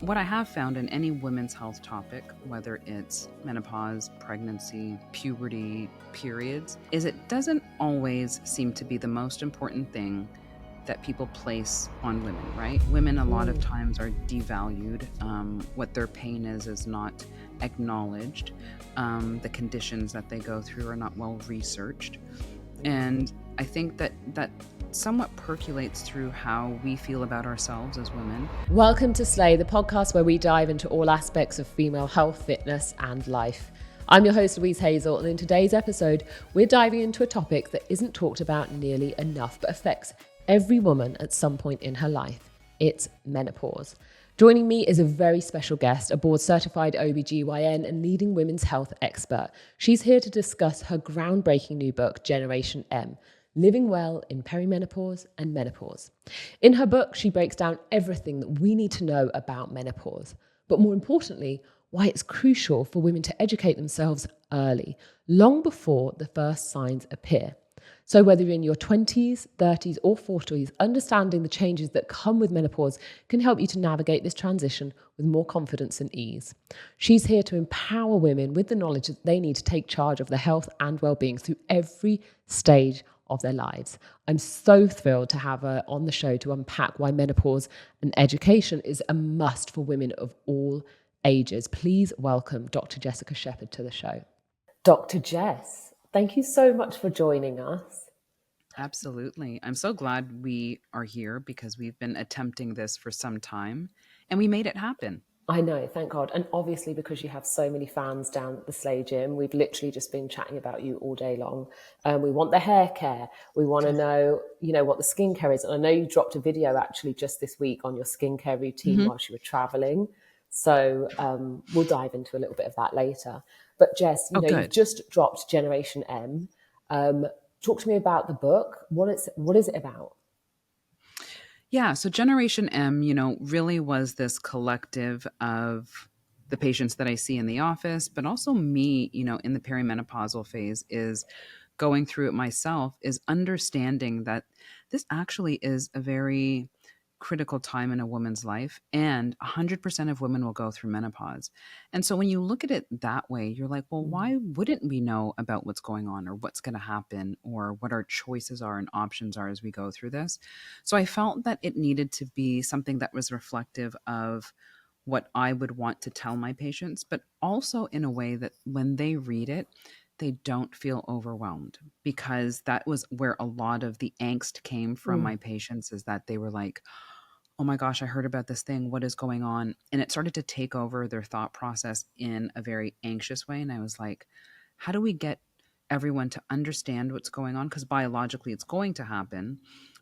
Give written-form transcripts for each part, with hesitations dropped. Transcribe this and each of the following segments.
what I have found in any women's health topic, whether it's menopause, pregnancy, puberty, periods, is it doesn't always seem to be the most important thing that people place on women, right? Women a lot of times are devalued. What their pain is not acknowledged. The conditions that they go through are not well researched. And I think that somewhat percolates through how we feel about ourselves as women. Welcome to Slay, the podcast where we dive into all aspects of female health, fitness, and life. I'm your host, Louise Hazel, and in today's episode, we're diving into a topic that isn't talked about nearly enough, but affects every woman at some point in her life. It's menopause. Joining me is a very special guest, a board-certified OB-GYN and leading women's health expert. She's here to discuss her groundbreaking new book, Generation M, Living Well in Perimenopause and Menopause. In her book, she breaks down everything that we need to know about menopause, but more importantly, why it's crucial for women to educate themselves early, long before the first signs appear. So whether you're in your 20s, 30s, or 40s, understanding the changes that come with menopause can help you to navigate this transition with more confidence and ease. She's here to empower women with the knowledge that they need to take charge of their health and well-being through every stage of their lives. I'm so thrilled to have her on the show to unpack why menopause and education is a must for women of all ages. Please welcome Dr. Jessica Shepherd to the show. Dr. Jess, thank you so much for joining us. Absolutely. I'm so glad we are here because we've been attempting this for some time and we made it happen. I know, thank God. And obviously because you have so many fans down at the Slay Gym, we've literally just been chatting about you all day long. We want the hair care. We want to know, what the skincare is. And I know you dropped a video actually just this week on your skincare routine whilst you were traveling. So we'll dive into a little bit of that later. But Jess, you've just dropped Generation M. Talk to me about the book. What is it about? Yeah, so Generation M, really was this collective of the patients that I see in the office, but also me, in the perimenopausal phase is going through it myself, is understanding that this actually is a very critical time in a woman's life, and 100% of women will go through menopause. And so when you look at it that way, you're like, well, why wouldn't we know about what's going on or what's going to happen or what our choices are and options are as we go through this? So I felt that it needed to be something that was reflective of what I would want to tell my patients, but also in a way that when they read it, they don't feel overwhelmed, because that was where a lot of the angst came from my patients, is that they were like, oh my gosh, I heard about this thing. What is going on? And it started to take over their thought process in a very anxious way. And I was like, how do we get everyone to understand what's going on? Because biologically it's going to happen.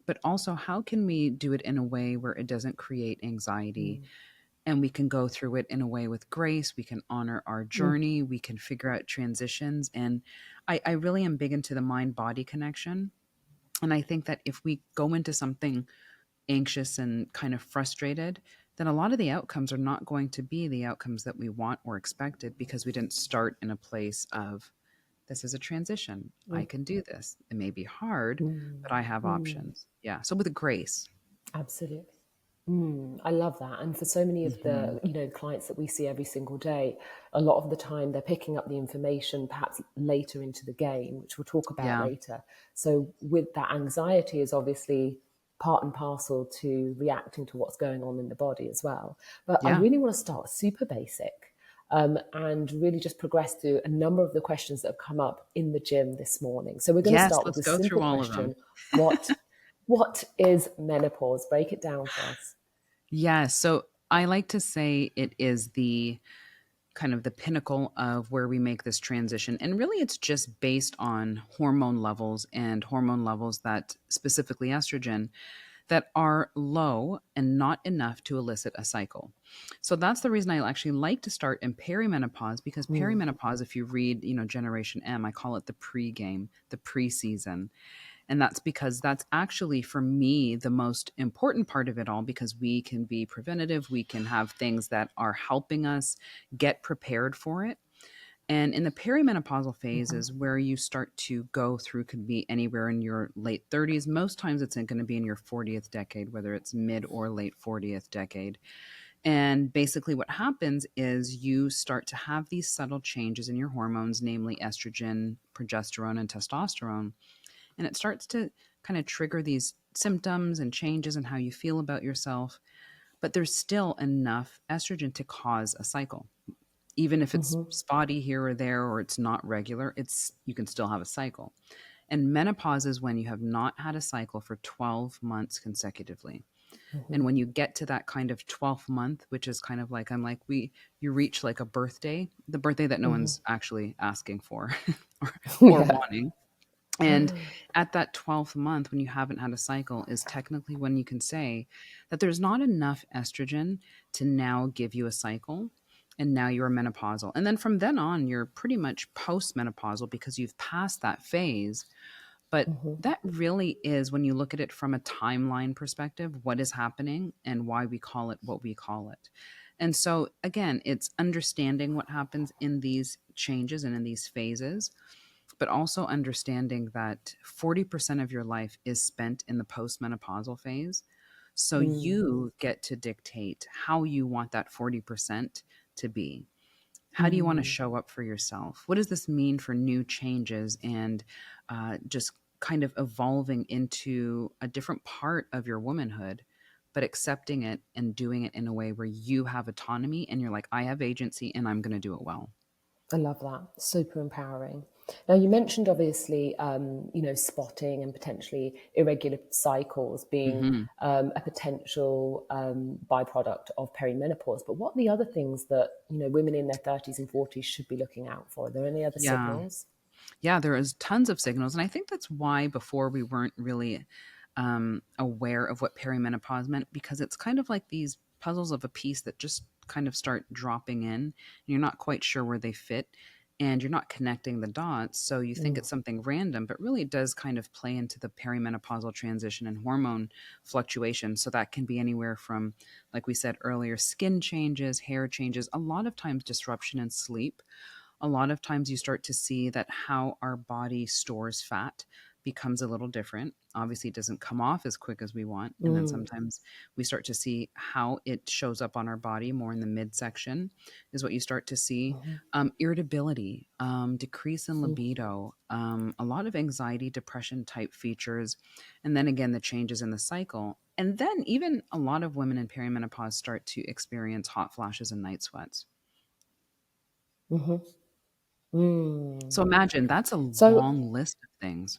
But also, how can we do it in a way where it doesn't create anxiety? And we can go through it in a way with grace. We can honor our journey. We can figure out transitions. And I really am big into the mind-body connection. And I think that if we go into something anxious and kind of frustrated, then a lot of the outcomes are not going to be the outcomes that we want or expected, because we didn't start in a place of, this is a transition. I can do this. It may be hard, but I have options. Yeah. So with grace. Absolutely. I love that. And for so many of the, clients that we see every single day, a lot of the time they're picking up the information perhaps later into the game, which we'll talk about later. So with that, anxiety is obviously part and parcel to reacting to what's going on in the body as well. But I really want to start super basic and really just progress through a number of the questions that have come up in the gym this morning. So we're going to start with a simple question. What is menopause? Break it down for us. Yeah. So I like to say it is the kind of the pinnacle of where we make this transition. And really it's just based on hormone levels, and hormone levels that, specifically estrogen, that are low and not enough to elicit a cycle. So that's the reason I actually like to start in perimenopause, because perimenopause, if you read, Generation M, I call it the pre-game, the pre-season. And that's because that's actually, for me, the most important part of it all, because we can be preventative. We can have things that are helping us get prepared for it. And in the perimenopausal phase is where you start to go through, could be anywhere in your late 30s. Most times it's going to be in your 40th decade, whether it's mid or late 40th decade. And basically, what happens is you start to have these subtle changes in your hormones, namely estrogen, progesterone, and testosterone. And it starts to kind of trigger these symptoms and changes in how you feel about yourself. But there's still enough estrogen to cause a cycle. Even if it's Mm-hmm. spotty here or there, or it's not regular, it's you can still have a cycle. And menopause is when you have not had a cycle for 12 months consecutively. Mm-hmm. And when you get to that kind of 12th month, which is kind of like, I'm like, you reach like a birthday, the birthday that no Mm-hmm. one's actually asking for or, or Yeah. wanting. And at that 12th month, when you haven't had a cycle, is technically when you can say that there's not enough estrogen to now give you a cycle. And now you're menopausal. And then from then on, you're pretty much postmenopausal because you've passed that phase. But Mm-hmm. that really is, when you look at it from a timeline perspective, what is happening and why we call it what we call it. And so, again, it's understanding what happens in these changes and in these phases, but also understanding that 40% of your life is spent in the postmenopausal phase. So Mm. you get to dictate how you want that 40% to be. How do you want to Mm. show up for yourself? What does this mean for new changes and just kind of evolving into a different part of your womanhood, but accepting it and doing it in a way where you have autonomy and you're like, I have agency and I'm going to do it well. I love that. Super empowering. Now, you mentioned obviously, spotting and potentially irregular cycles being Hmm. a potential byproduct of perimenopause. But what are the other things that, women in their 30s and 40s should be looking out for? Are there any other Yeah. signals? Yeah, there is tons of signals. And I think that's why before we weren't really aware of what perimenopause meant, because it's kind of like these puzzles of a piece that just kind of start dropping in and you're not quite sure where they fit and you're not connecting the dots. So you think Mm. it's something random, but really it does kind of play into the perimenopausal transition and hormone fluctuation. So that can be anywhere from, like we said earlier, skin changes, hair changes, a lot of times disruption in sleep. A lot of times you start to see that how our body stores fat becomes a little different. Obviously, it doesn't come off as quick as we want. And then Mm. sometimes we start to see how it shows up on our body more in the midsection, is what you start to see. Mhm. Irritability, decrease in Mm. libido, a lot of anxiety, depression type features. And then again, the changes in the cycle. And then even a lot of women in perimenopause start to experience hot flashes and night sweats. Mhm. Mm. So imagine that's a So long list of things.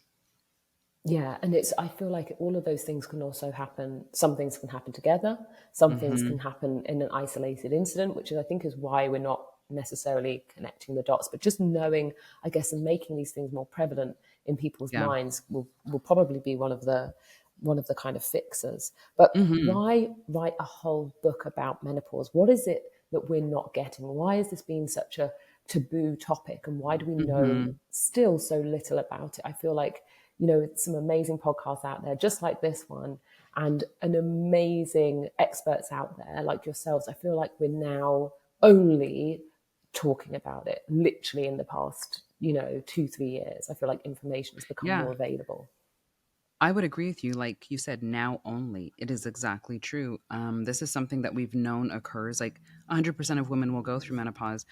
yeah, and I feel like all of those things can also happen. Some things can happen together. Some things can Mhm. happen in an isolated incident, which I think is why we're not necessarily connecting the dots. But just knowing, I guess, and making these things more prevalent in people's Yeah. minds will probably be one of the kind of fixes. But Mhm. why write a whole book about menopause? What is it that we're not getting? Why has this been such a taboo topic, and why do we know Mhm. still so little about it? I feel like some amazing podcasts out there, just like this one, and an amazing experts out there like yourselves. I feel like we're now only talking about it literally in the past, 2-3 years. I feel like information has become Yeah. more available. I would agree with you. Like you said, now only. It is exactly true. This is something that we've known occurs. Like 100% of women will go through menopause.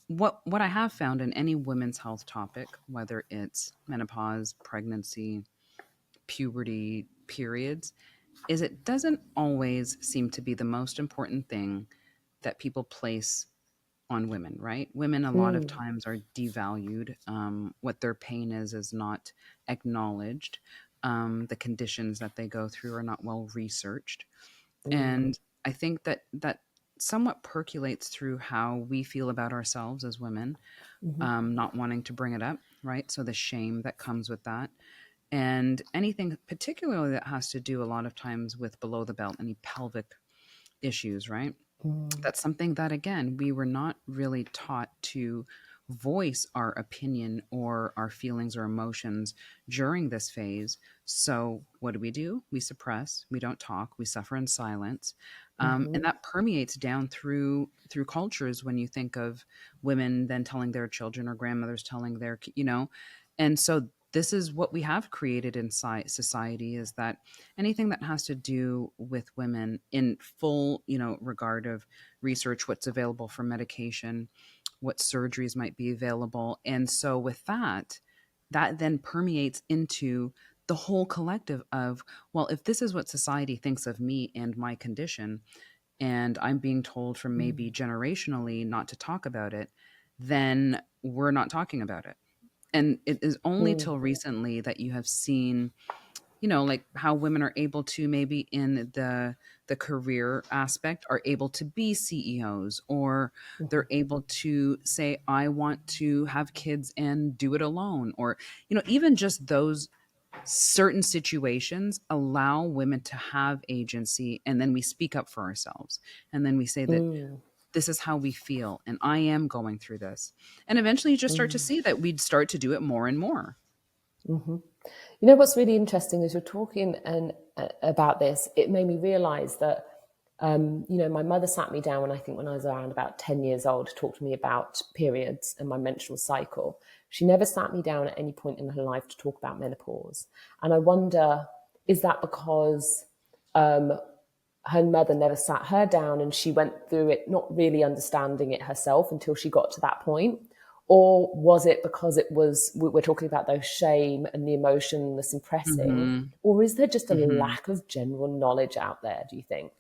What I have found in any women's health topic, whether it's menopause, pregnancy, puberty, periods, is it doesn't always seem to be the most important thing that people place on women, right? Women a lot of Mm, times are devalued. What their pain is not acknowledged. The conditions that they go through are not well researched. mm, And I think that somewhat percolates through how we feel about ourselves as women, mhm, not wanting to bring it up, right? So the shame that comes with that. And anything particularly that has to do a lot of times with below the belt, any pelvic issues, right? mm, That's something that, again, we were not really taught to voice our opinion or our feelings or emotions during this phase. So what do? We suppress, we don't talk, we suffer in silence. And mhm, that permeates down through cultures when you think of women then telling their children or grandmothers telling their, and so this is what we have created in society, is that anything that has to do with women in full, regard of research, what's available for medication, what surgeries might be available. And so with that then permeates into the whole collective of, well, if this is what society thinks of me and my condition, and I'm being told from maybe Mm. generationally not to talk about it, then we're not talking about it. And it is only Mm. till recently that you have seen, like how women are able to, maybe in the career aspect, are able to be CEOs, or Mhm. they're able to say, I want to have kids and do it alone, or even just those certain situations allow women to have agency, and then we speak up for ourselves, and then we say that Mm. this is how we feel, and I am going through this. And eventually you just start to Mm. see that we'd start to do it more and more. Hmm. You know what's really interesting is you're talking about this. It made me realise that my mother sat me down when I was around about 10 years old to talk to me about periods and my menstrual cycle. She never sat me down at any point in her life to talk about menopause, and I wonder, is that because her mother never sat her down and she went through it not really understanding it herself until she got to that point? Or was it because we're talking about those shame and the emotion and the suppressing? Hmm. Or is there just a Hmm. lack of general knowledge out there, do you think?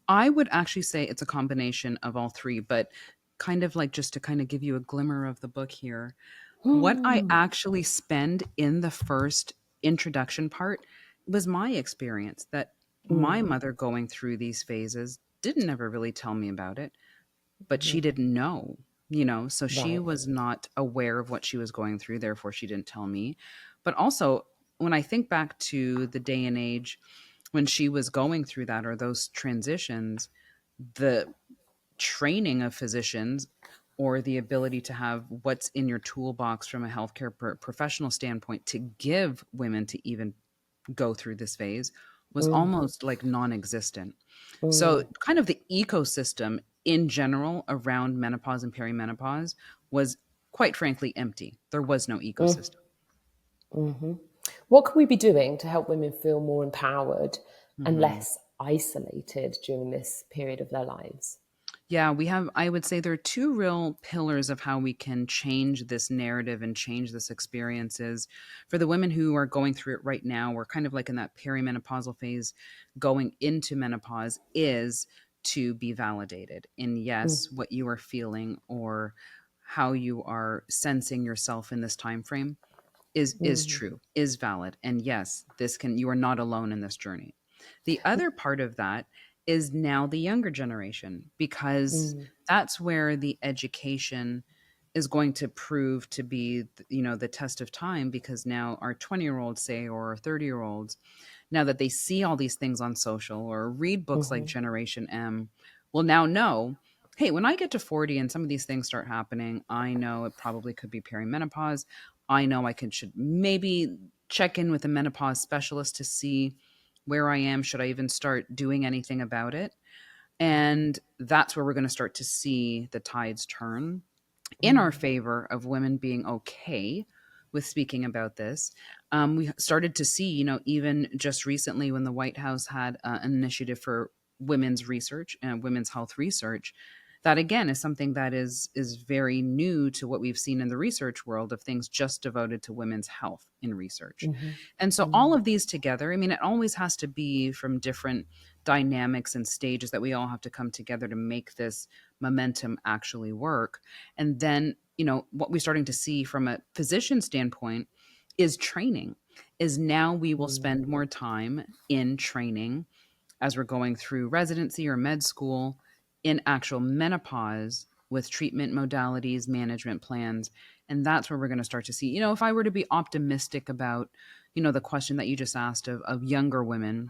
I would actually say it's a combination of all three, but kind of like, just to kind of give you a glimmer of the book here, what I Mm. actually spend in the first introduction part was my experience, that my mother going through these phases didn't ever really tell me about it, but she didn't know, so she Right. was not aware of what she was going through, therefore she didn't tell me. But also, when I think back to the day and age when she was going through that, or those transitions, the training of physicians, or the ability to have what's in your toolbox from a healthcare professional standpoint to give women to even go through this phase, was Mm. almost like non-existent. So Mm. kind of the ecosystem in general around menopause and perimenopause was, quite frankly, empty. There was no ecosystem. What can we be doing to help women feel more empowered and Mhm. less isolated during this period of their lives? Yeah, we have, I would say there are two real pillars of how we can change this narrative and change this experiences. For the women who are going through it right now, we're kind of like in that perimenopausal phase going into menopause, is to be validated in, Mm. yes, what you are feeling, or how you are sensing yourself in this time frame is Mm. true, is valid. And yes, you are not alone in this journey. The other part of that is now the younger generation, because Mm. that's where the education is going to prove to be, the test of time, because now our 20-year-olds, say, or our 30-year-olds, now that they see all these things on social or read books like Mhm. Generation M, will now know, hey, when I get to 40 and some of these things start happening, I know it probably could be perimenopause. I know should maybe check in with a menopause specialist to see where I am. Should I even start doing anything about it? And that's where we're going to start to see the tides turn in our Mm. favor of women being okay with speaking about this. We started to see, even just recently when the White House had an initiative for women's research and women's health research, that again is something that is very new to what we've seen in the research world, of things just devoted to women's health in research. Mhm. And so all Mm. of these together, I mean, it always has to be from different dynamics and stages that we all have to come together to make this momentum actually work. And then, what we're starting to see from a physician standpoint is training, is now we will Mm. spend more time in training as we're going through residency or med school in actual menopause, with treatment modalities, management plans. And that's where we're going to start to see, if I were to be optimistic about, the question that you just asked of younger women,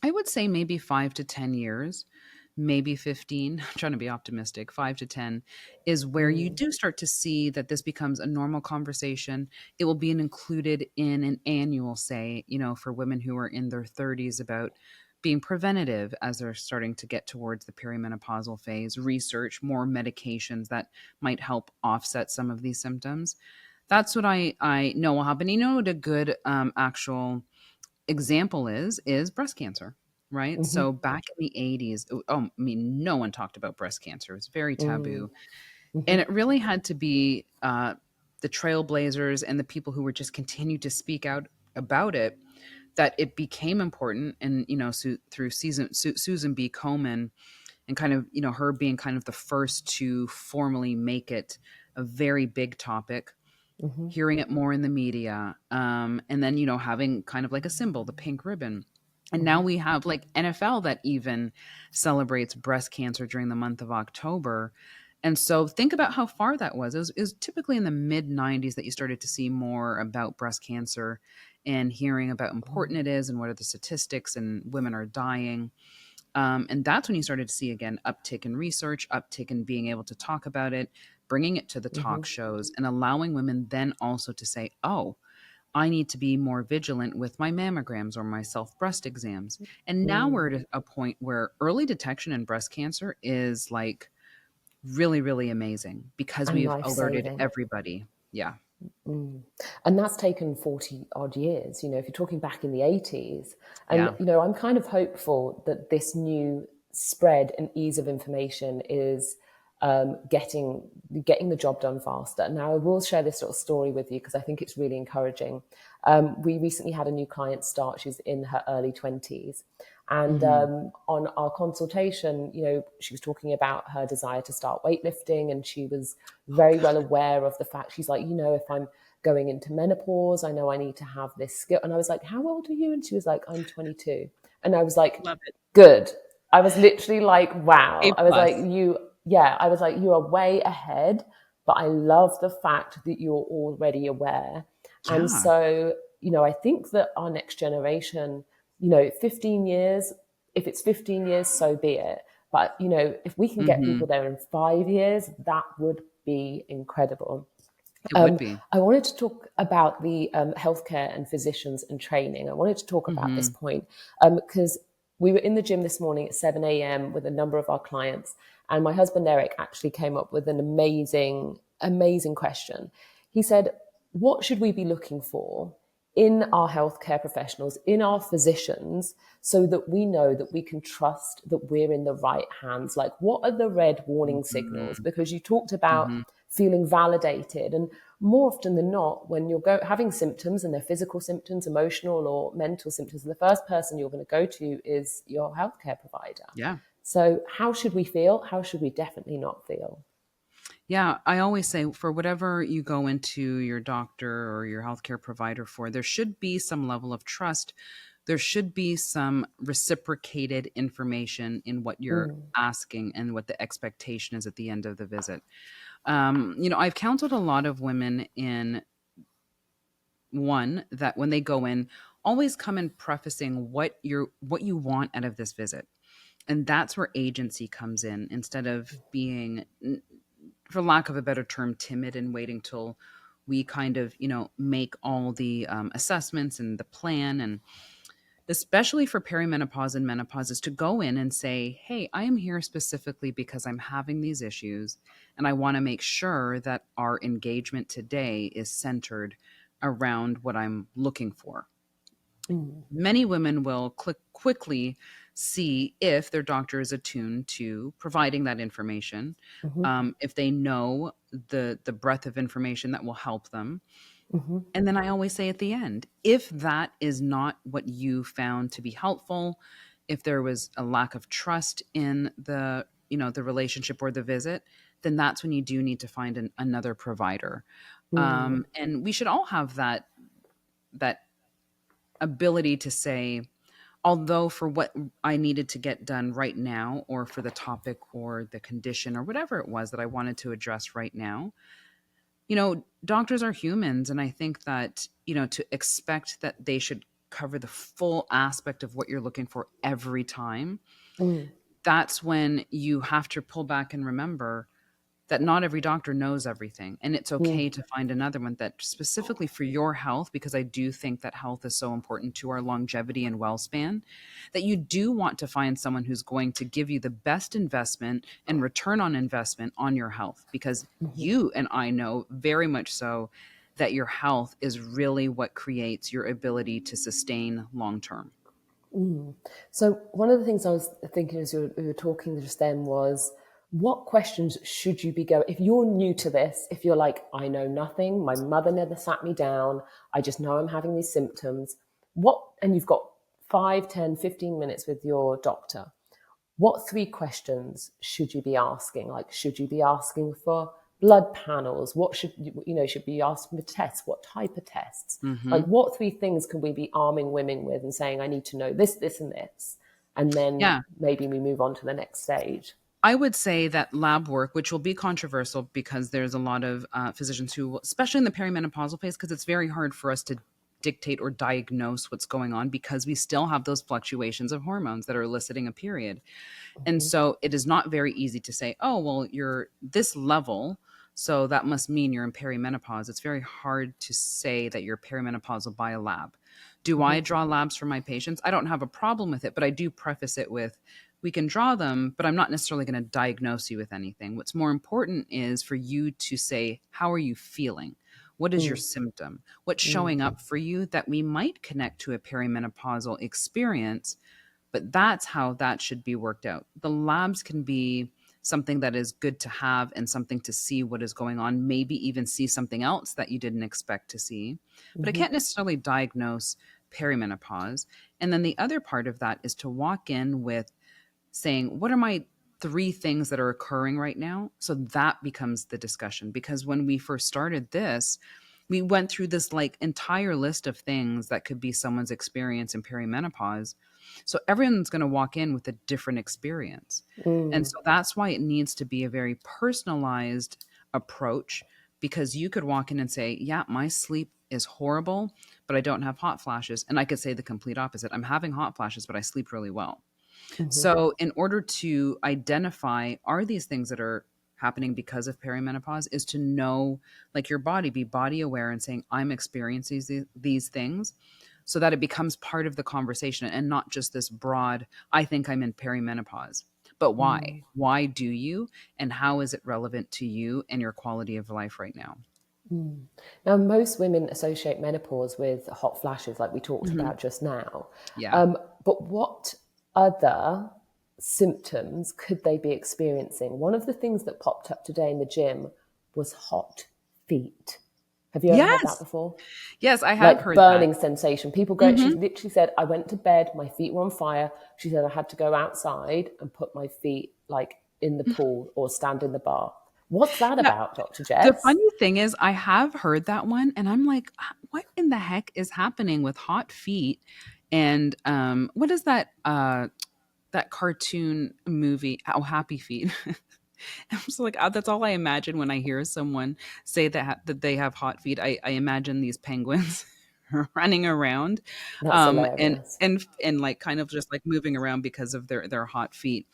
I would say maybe 5 to 10 years, maybe 15. I'm trying to be optimistic. 5 to 10 is where you Mm. do start to see that this becomes a normal conversation. It will be included in an annual, say, for women who are in their 30s, about being preventative as they're starting to get towards the perimenopausal phase, research more medications that might help offset some of these symptoms. That's what I know will happen. You know what a good actual example is breast cancer, right? Mm-hmm. So back in the 80s, I mean, no one talked about breast cancer. It was very Mm-hmm. taboo. And it really had to be the trailblazers and the people who were just continued to speak out about it that it became important. And, through Susan B. Komen and kind of, her being kind of the first to formally make it a very big topic, Mm-hmm. hearing it more in the media, and then having kind of like a symbol, the pink ribbon. And now Mm-hmm. we have like NFL that even celebrates breast cancer during the month of October. And so think about how far that was. It was typically in the mid 90s that you started to see more about breast cancer and hearing about how important it is and what are the statistics and women are dying. And that's when you started to see again uptick in research, uptick in being able to talk about it, bringing it to the Mm-hmm. talk shows, and allowing women then also to say, "Oh, I need to be more vigilant with my mammograms or my self breast exams." And now Mm. we're at a point where early detection in breast cancer is like really, really amazing because And we've life alerted saving. everybody. Yeah, Mm. And that's taken 40 odd years, if you're talking back in the 80s. And, yeah, I'm kind of hopeful that this new spread and ease of information is getting the job done faster. Now, I will share this little story with you because I think it's really encouraging. We recently had a new client start. She's in her early 20s. And hmm, on our consultation, she was talking about her desire to start weightlifting, and she was oh, very well good, aware of the fact. She's like, if I'm going into menopause, I know I need to have this skill. And I was like, how old are you? And she was like, I'm 22. And I was like, love it. good. I was literally like, wow. A I was like, plus, I was like, you are way ahead. But I love the fact that you're already aware. And yeah, so, I think that our next generation, 15 years, if it's 15 years, so be it. But, if we can get hmm, people there in 5 years, that would be incredible. it would be. I wanted to talk about the healthcare and physicians and training. I wanted to talk about this Hmm. point because we were in the gym this morning at 7 a.m. with a number of our clients, and my husband Eric actually came up with an amazing question. He said, what should we be looking for in our healthcare professionals, in our physicians, so that we know that we can trust that we're in the right hands? Like, what are the red warning signals? Hmm. Because you talked about Hmm. feeling validated. And more often than not, when you're having symptoms, and they're physical symptoms, emotional or mental symptoms, the first person you're going to go to is your healthcare provider. Yeah. So how should we feel? How should we definitely not feel? Yeah, I always say for whatever you go into your doctor or your healthcare provider for, there should be some level of trust. There should be some reciprocated information in what you're Mm, asking and what the expectation is at the end of the visit. I've counseled a lot of women in one that when they go in, always come in prefacing what you want out of this visit. And that's where agency comes in instead of being, for lack of a better term, timid and waiting till we kind of, make all the assessments and the plan. And especially for perimenopause and menopause, is to go in and say, hey, I am here specifically because I'm having these issues. And I want to make sure that our engagement today is centered around what I'm looking for. mm, Many women will quickly see if their doctor is attuned to providing that information, mhm, if they know the breadth of information that will help them. mhm, And then I always say at the end, if that is not what you found to be helpful, if there was a lack of trust in the relationship or the visit, then that's when you do need to find another provider. mm, And we should all have that ability to say, although for what I needed to get done right now, or for the topic or the condition or whatever it was that I wanted to address right now, doctors are humans. And I think that, to expect that they should cover the full aspect of what you're looking for every time, mm, that's when you have to pull back and remember that not every doctor knows everything. And it's mm, okay to find another one that specifically for your health, because I do think that health is so important to our longevity and well span, that you do want to find someone who's going to give you the best investment and return on investment on your health. Because mhm, you and I know very much so that your health is really what creates your ability to sustain long term. So one of the things I was thinking as you were talking just then was, what questions should you be going? If you're new to this, if you're like, I know nothing, my mother never sat me down, I just know I'm having these symptoms, and you've got 5, 10, 15 minutes with your doctor, what 3 questions should you be asking? Like, should you be asking for blood panels? What should be asking for tests? What type of tests? Hmm. Like, what 3 things can we be arming women with and saying, I need to know this, this, and this? And then Yeah. maybe we move on to the next stage. I would say that lab work, which will be controversial because there's a lot of physicians who, especially in the perimenopausal phase, because it's very hard for us to dictate or diagnose what's going on because we still have those fluctuations of hormones that are eliciting a period. And Mm-hmm. so it is not very easy to say, oh, well, you're this level, so that must mean you're in perimenopause. It's very hard to say that you're perimenopausal by a lab. Do I draw labs for my patients? I don't have a problem with it, but I do preface it with, we can draw them, but I'm not necessarily going to diagnose you with anything. What's more important is for you to say, how are you feeling? What is your symptom? What's showing up for you that we might connect to a perimenopausal experience? But that's how that should be worked out. The labs can be something that is good to have and something to see what is going on, maybe even see something else that you didn't expect to see. But I Mm-hmm. can't necessarily diagnose perimenopause. And then the other part of that is to walk in with saying, what are my 3 things that are occurring right now? So that becomes the discussion. Because when we first started this, we went through this like entire list of things that could be someone's experience in perimenopause. So everyone's going to walk in with a different experience. And Mm-hmm. so that's why it needs to be a very personalized approach, because you could walk in and say, yeah, my sleep is horrible, but I don't have hot flashes. And I could say the complete opposite. I'm having hot flashes, but I sleep really well. Mm-hmm. So, in order to identify are these things that are happening because of perimenopause, is to know, like your body, be body aware and saying, I'm experiencing these things, so that it becomes part of the conversation and not just this broad, I think I'm in perimenopause. But why? Why do you? And how is it relevant to you and your quality of life right now? Now, most women associate menopause with hot flashes, like we talked Hmm. about just now. Yeah. But what other symptoms could they be experiencing? One of the things that popped up today in the gym was hot feet. Have you ever had that Yes. before? Yes, I have Like heard that. burning sensation. People go, she Hmm. literally said, I went to bed, my feet were on fire. She said, I had to go outside and put my feet like in the pool or stand in the bath. What's that Yeah. about, Dr. The Jess? funny thing is I have heard that one and I'm like, What in the heck is happening with hot feet?" And what is that cartoon movie, Oh, Happy Feet? I'm just like, that's all I imagine when I hear someone say that they have hot feet. I imagine these penguins running around, That's and hilarious. like kind of just like moving around because of their hot feet.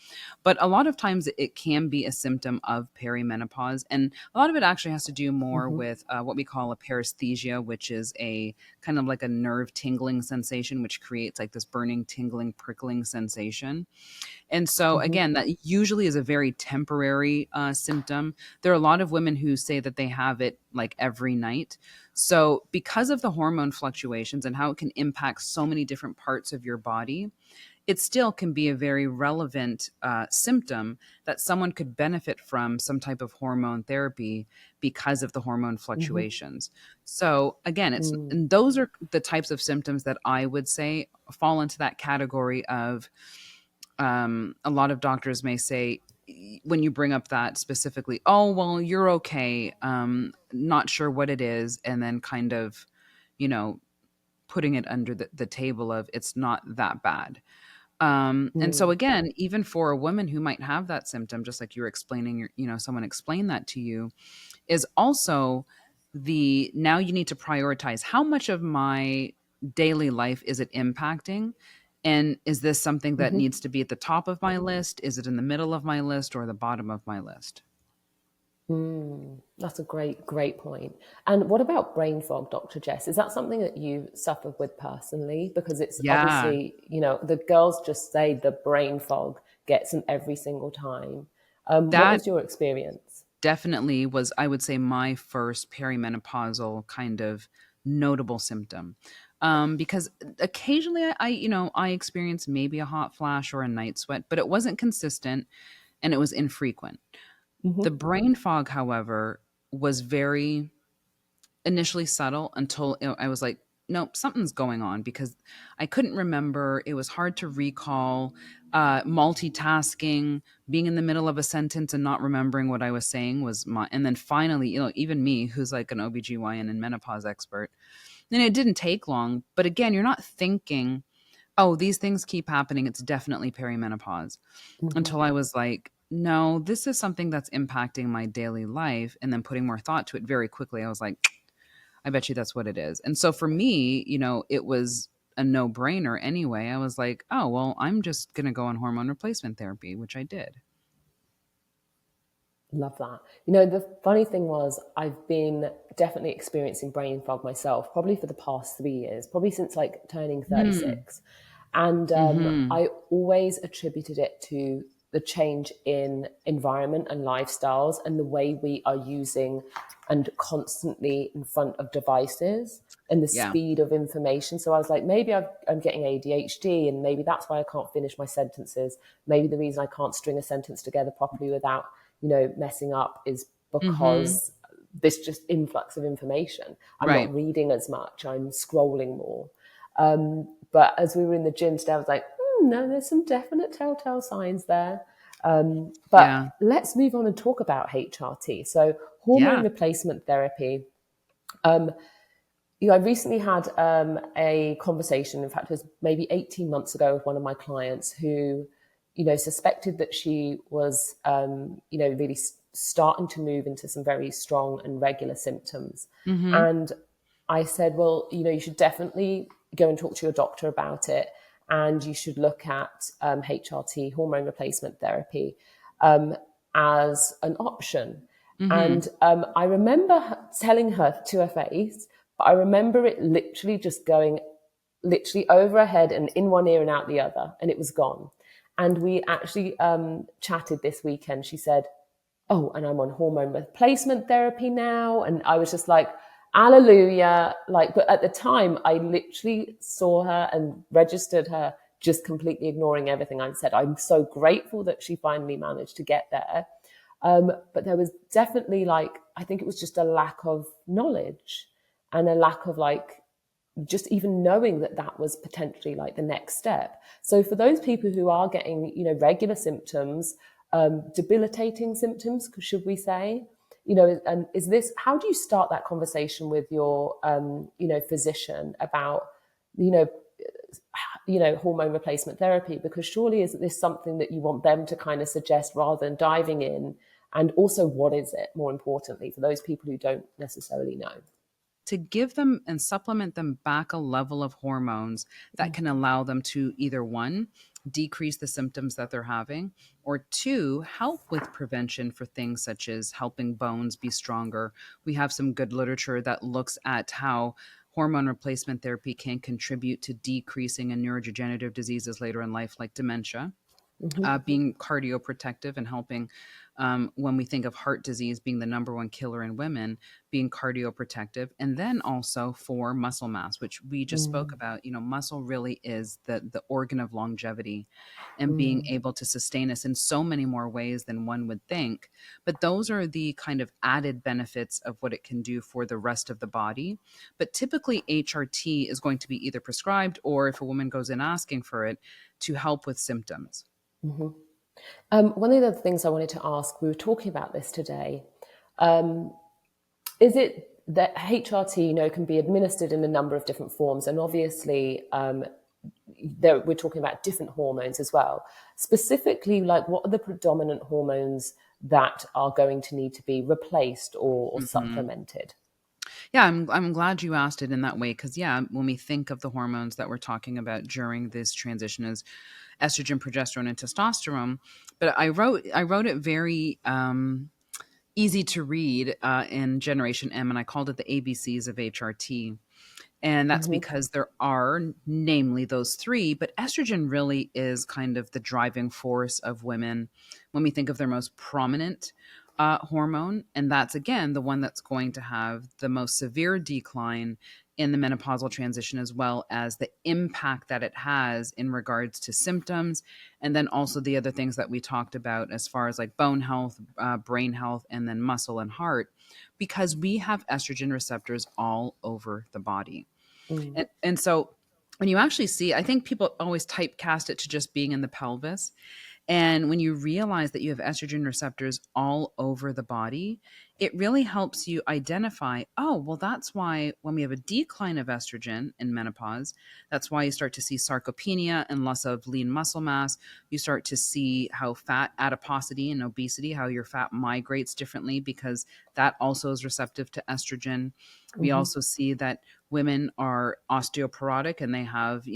But a lot of times it can be a symptom of perimenopause, and a lot of it actually has to do more Hmm. with what we call a paresthesia, which is a kind of like a nerve tingling sensation, which creates like this burning, tingling, prickling sensation. And so, Hmm. again, that usually is a very temporary symptom. There are a lot of women who say that they have it like every night. So, because of the hormone fluctuations and how it can impact so many different parts of your body, it still can be a very relevant symptom that someone could benefit from some type of hormone therapy because of the hormone Hmm. fluctuations. So, again, Mm. and those are the types of symptoms that I would say fall into that category of a lot of doctors may say, when you bring up that specifically, oh, well, you're okay. Not sure what it is. And then kind of, you know, putting it under the table of it's not that bad. And so Mm. again, even for a woman who might have that symptom, just like you were explaining, someone explained that to you, is also the now you need to prioritize how much of my daily life is it impacting, and is this something that Hmm. needs to be at the top of my list, is it in the middle of my list or the bottom of my list? Mm. That's a great point. And what about brain fog, Dr. Jess? Is that something that you suffer with personally? Because it's Yeah, obviously, the girls just say the brain fog gets them every single time. What that was your experience? definitely was, I would say, my first perimenopausal kind of notable symptom. Because occasionally I experience maybe a hot flash or a night sweat, but it wasn't consistent and it was infrequent. The Hmm. brain fog, however, was very initially subtle until I was like, nope, something's going on, because I couldn't remember. It was hard to recall, multitasking, being in the middle of a sentence and not remembering what I was saying was my, and then finally, even me, who's like an OB-GYN and menopause expert, and it didn't take long. But again, you're not thinking, oh, these things keep happening, it's definitely perimenopause, Hmm. until I was like, no, this is something that's impacting my daily life. And then putting more thought to it very quickly, I was like, I bet you that's what it is. And so for me, it was a no brainer anyway. I was like, oh, well, I'm just going to go on hormone replacement therapy, which I did. Love that. The funny thing was, I've been definitely experiencing brain fog myself, probably for the past 3 years, probably since like turning Mm. 36. And Hmm. I always attributed it to the change in environment and lifestyles and the way we are using and constantly in front of devices and the Yeah. speed of information. So I was like, maybe I'm getting ADHD, and maybe that's why I can't finish my sentences. Maybe the reason I can't string a sentence together properly without messing up is Hmm. because this just influx of information. I'm not Right. reading as much. I'm scrolling more. But as we were in the gym today, I was like, no, there's some definite telltale signs there. But Yeah. let's move on and talk about HRT. So hormone Yeah. replacement therapy. I recently had a conversation. In fact, it was maybe 18 months ago with one of my clients who, suspected that she was, really starting to move into some very strong and regular symptoms. Hmm. And I said, well, you should definitely go and talk to your doctor about it. And you should look at HRT, hormone replacement therapy, as an option. Hmm. And I remember telling her to her face, but I remember it literally just going literally over her head and in one ear and out the other, and it was gone. And we actually chatted this weekend. She said, oh, and I'm on hormone replacement therapy now. And I was just like, hallelujah. Like, but at the time, I literally saw her and registered her just completely ignoring everything I said. I'm so grateful that she finally managed to get there. But there was definitely I think it was just a lack of knowledge and a lack of just even knowing that that was potentially the next step. So for those people who are getting, regular symptoms, debilitating symptoms, should we say, and is this, how do you start that conversation with your, physician about, you know, hormone replacement therapy? Because surely isn't this something that you want them to kind of suggest rather than diving in? And also, what is it, more importantly, for those people who don't necessarily know? To give them and supplement them back a level of hormones that can allow them to either one, decrease the symptoms that they're having, or two, help with prevention for things such as helping bones be stronger. We have some good literature that looks at how hormone replacement therapy can contribute to decreasing in neurodegenerative diseases later in life, like dementia, Mm-hmm. being cardioprotective and helping, when we think of heart disease being the number one killer in women, being cardioprotective. And then also for muscle mass, which we just spoke about. Muscle really is the organ of longevity and being able to sustain us in so many more ways than one would think. But those are the kind of added benefits of what it can do for the rest of the body. But typically HRT is going to be either prescribed, or if a woman goes in asking for it, to help with symptoms. Mm-hmm. One of the things I wanted to ask, we were talking about this today. Is it that HRT, can be administered in a number of different forms, and obviously, we're talking about different hormones as well. Specifically, what are the predominant hormones that are going to need to be replaced or Mhm. supplemented? Yeah, I'm glad you asked it in that way, because yeah, when we think of the hormones that we're talking about during this transition as estrogen, progesterone, and testosterone, but I wrote it very easy to read in Generation M, and I called it the ABCs of HRT. And that's Hmm. because there are, namely, those three, but estrogen really is kind of the driving force of women when we think of their most prominent. hormone. And that's, again, the one that's going to have the most severe decline in the menopausal transition, as well as the impact that it has in regards to symptoms. And then also the other things that we talked about as far as like bone health, brain health, and then muscle and heart, because we have estrogen receptors all over the body. Mm. And so when you actually see, I think people always typecast it to just being in the pelvis. And when you realize that you have estrogen receptors all over the body, it really helps you identify, oh, well, that's why when we have a decline of estrogen in menopause, that's why you start to see sarcopenia and loss of lean muscle mass. You start to see how fat adiposity and obesity, how your fat migrates differently, because that also is receptive to estrogen. We Mm-hmm. also see that women are osteoporotic and they have,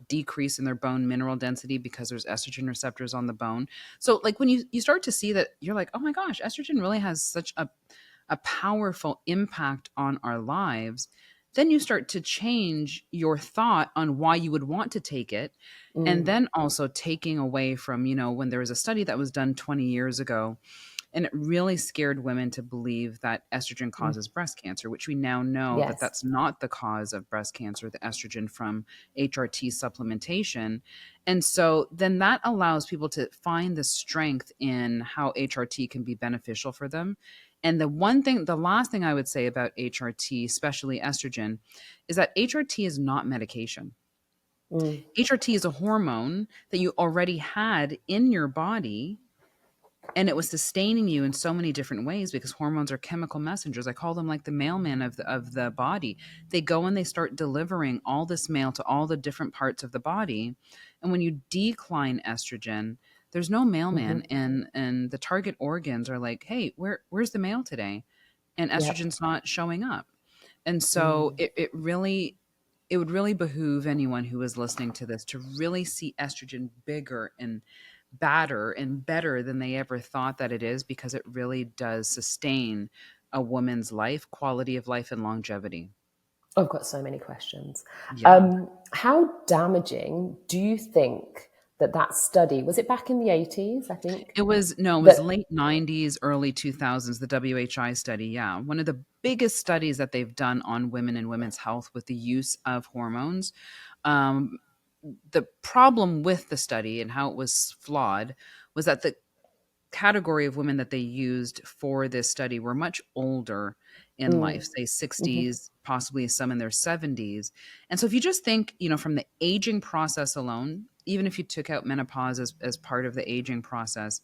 decrease in their bone mineral density because there's estrogen receptors on the bone. So like when you start to see that, you're like, oh my gosh, estrogen really has such a powerful impact on our lives. Then you start to change your thought on why you would want to take it. And Mm. then also taking away from, when there was a study that was done 20 years ago, and it really scared women to believe that estrogen Mm. causes breast cancer, which we now know that Yes. that's not the cause of breast cancer, the estrogen from HRT supplementation. And so then that allows people to find the strength in how HRT can be beneficial for them. And the last thing I would say about HRT, especially estrogen, is that HRT is not medication. Mm. HRT is a hormone that you already had in your body, and it was sustaining you in so many different ways, because hormones are chemical messengers. I call them like the mailman of the body. They go and they start delivering all this mail to all the different parts of the body. And when you decline estrogen, there's no Mm-hmm. mailman, and the target organs are like, hey, where's the mail today? And Yep. estrogen's not showing up. And so Mm. it would really behoove anyone who is listening to this to really see estrogen bigger and badder and better than they ever thought that it is, because it really does sustain a woman's life, quality of life, and longevity. I've got so many questions. Yeah. How damaging do you think that study was? It back in the 80s, I think. It was That late 90s, early 2000s, the WHI study. Yeah. One of the biggest studies that they've done on women and women's health with the use of hormones. Um, the problem with the study and how it was flawed was that the category of women that they used for this study were much older in life, mm, say hmm 60s, possibly some in their 70s. And so if you just think, from the aging process alone, even if you took out menopause as part of the aging process,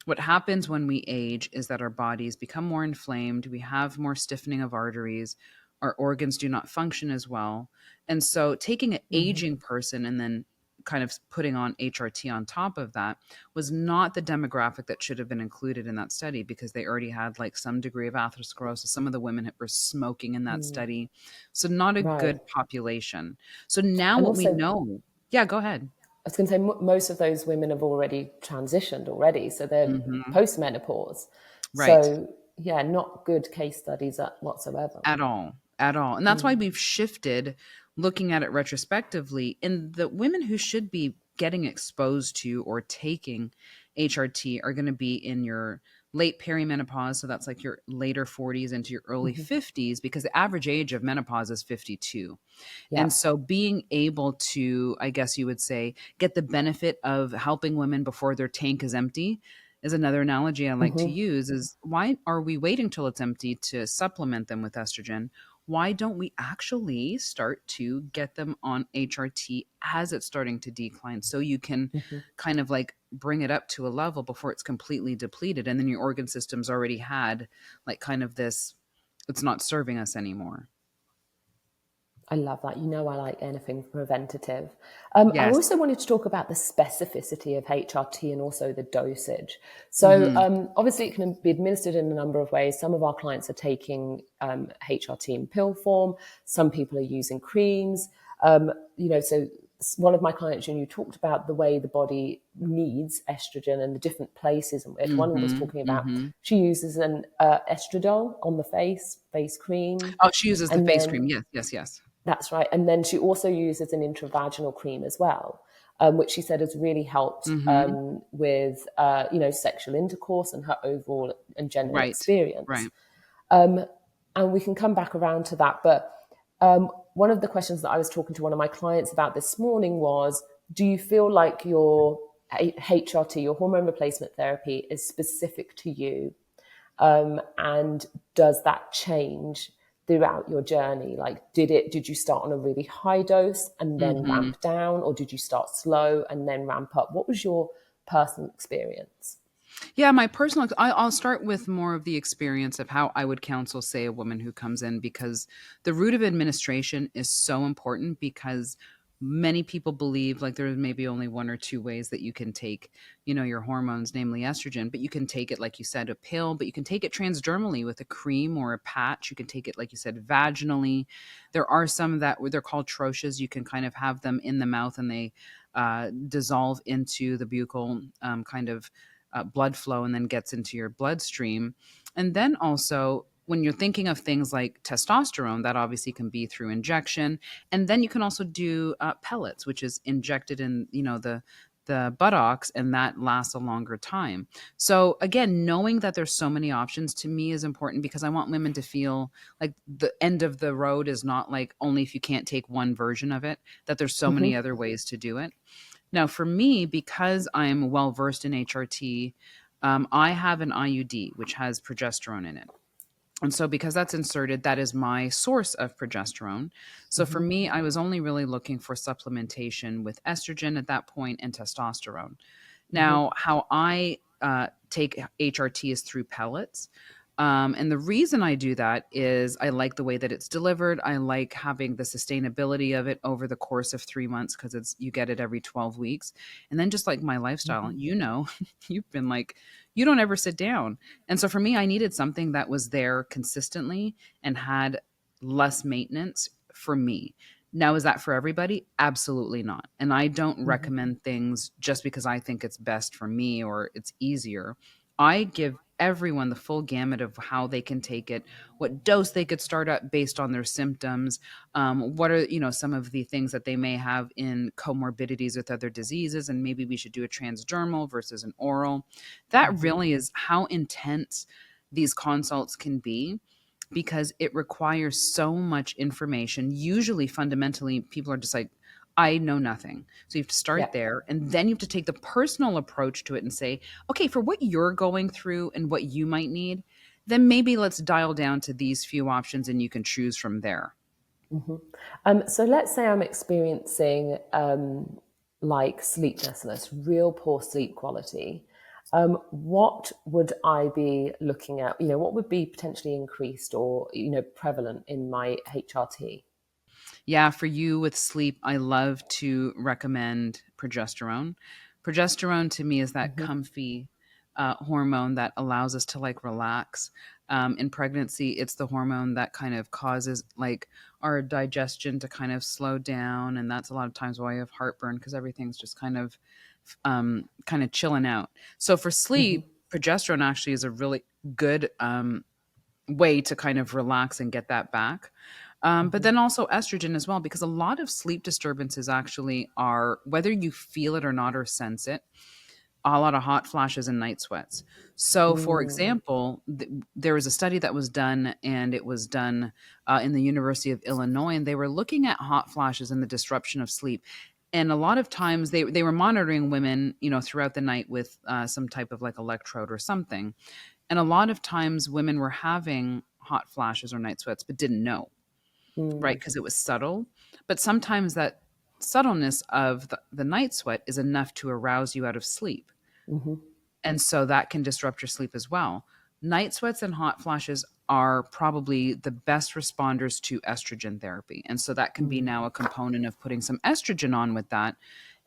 what happens when we age is that our bodies become more inflamed. We have more stiffening of arteries. Our organs do not function as well. And so, taking an hmm aging person and then kind of putting on HRT on top of that was not the demographic that should have been included in that study, because they already had like some degree of atherosclerosis. Some of the women were smoking in that mm, study. So, not a right. good population. So, now And what we also, know, yeah, go ahead. I was going to say, most of those women have already transitioned already, so they're Hmm. post-menopause. Right. So, yeah, not good case studies whatsoever. At all, at all. And that's why Mm, we've shifted looking at it retrospectively. And the women who should be getting exposed to or taking HRT are going to be in your late perimenopause. So that's like your later 40s into your early hmm 50s, because the average age of menopause is 52. Yeah. And so being able to, I guess you would say, get the benefit of helping women before their tank is empty is another analogy I like to hmm use. Is why are we waiting till it's empty to supplement them with estrogen? Why don't we actually start to get them on HRT as it's starting to decline, so you can hmm kind of like bring it up to a level before it's completely depleted, and then your organ system's already had like kind of this, it's not serving us anymore. I love that. You know, I like anything preventative. I Yes. also wanted to talk about the specificity of HRT and also the dosage. So, Hmm. obviously, it can be administered in a number of ways. Some of our clients are taking HRT in pill form. Some people are using creams. So one of my clients, and you talked about the way the body needs estrogen and the different places in which. One was Mhm, talking about mhm. she uses an estradiol on the face cream, Oh, she uses the and face cream. then Yes, yes, yes. that's right. And then she also uses an intravaginal cream as well. which she said has really helped Mm-hmm. with, sexual intercourse and her overall and general Right. experience. Right. And we can come back around to that. But one of the questions that I was talking to one of my clients about this morning was, do you feel like your HRT, your hormone replacement therapy, is specific to you? And does that change throughout your journey? Like, did you start on a really high dose and then Mm-hmm. ramp down, or did you start slow and then ramp up? What was your personal experience? Yeah, my personal, I'll start with more of the experience of how I would counsel, say, a woman who comes in, because the route of administration is so important, because many people believe like there's maybe only one or two ways that you can take, your hormones, namely estrogen, but you can take it, like you said, a pill, but you can take it transdermally with a cream or a patch. You can take it, like you said, vaginally. There are some that they're called troches. You can kind of have them in the mouth, and they dissolve into the buccal kind of blood flow, and then gets into your bloodstream. And then also, when you're thinking of things like testosterone, that obviously can be through injection. And then you can also do pellets, which is injected in, the buttocks, and that lasts a longer time. So again, knowing that there's so many options to me is important, because I want women to feel like the end of the road is not like only if you can't take one version of it, that there's so many other ways to do it. Now, for me, because I'm well versed in HRT, I have an IUD which has progesterone in it. And so, because that's inserted, that is my source of progesterone. So, for me, I was only really looking for supplementation with estrogen at that point and testosterone. Now, how I take HRT is through pellets. And the reason I do that is I like the way that it's delivered. I like having the sustainability of it over the course of 3 months, because you get it every 12 weeks. And then, just like my lifestyle, you've been like, you don't ever sit down. And so for me, I needed something that was there consistently and had less maintenance for me. Now, is that for everybody? Absolutely not. And I don't recommend things just because I think it's best for me or it's easier. I give everyone the full gamut of how they can take it, what dose they could start at based on their symptoms, what are some of the things that they may have in comorbidities with other diseases, and maybe we should do a transdermal versus an oral. That really is how intense these consults can be, because it requires so much information. Usually, fundamentally, people are just like, I know nothing. So you have to Yeah. start there, and then you have to take the personal approach to it and say, okay, for what you're going through and what you might need, then maybe let's dial down to these few options and you can choose from there. So let's say I'm experiencing like sleeplessness, real poor sleep quality. What would I be looking at? What would be potentially increased or prevalent in my HRT? Yeah, for you with sleep, I love to recommend progesterone. Progesterone to me is that comfy hormone that allows us to like relax. In pregnancy, it's the hormone that kind of causes like our digestion to kind of slow down, and that's a lot of times why I have heartburn, because everything's just kind of chilling out. So for sleep, progesterone actually is a really good way to kind of relax and get that back. But then also estrogen as well, because a lot of sleep disturbances actually are, whether you feel it or not or sense it, a lot of hot flashes and night sweats. So, for example, there was a study that was done, and it was done in the University of Illinois, and they were looking at hot flashes and the disruption of sleep. And a lot of times they were monitoring women, throughout the night with some type of like electrode or something. And a lot of times women were having hot flashes or night sweats, but didn't know, right? Because it was subtle. But sometimes that subtleness of the night sweat is enough to arouse you out of sleep. And so that can disrupt your sleep as well. Night sweats and hot flashes are probably the best responders to estrogen therapy. And so that can be now a component of putting some estrogen on with that,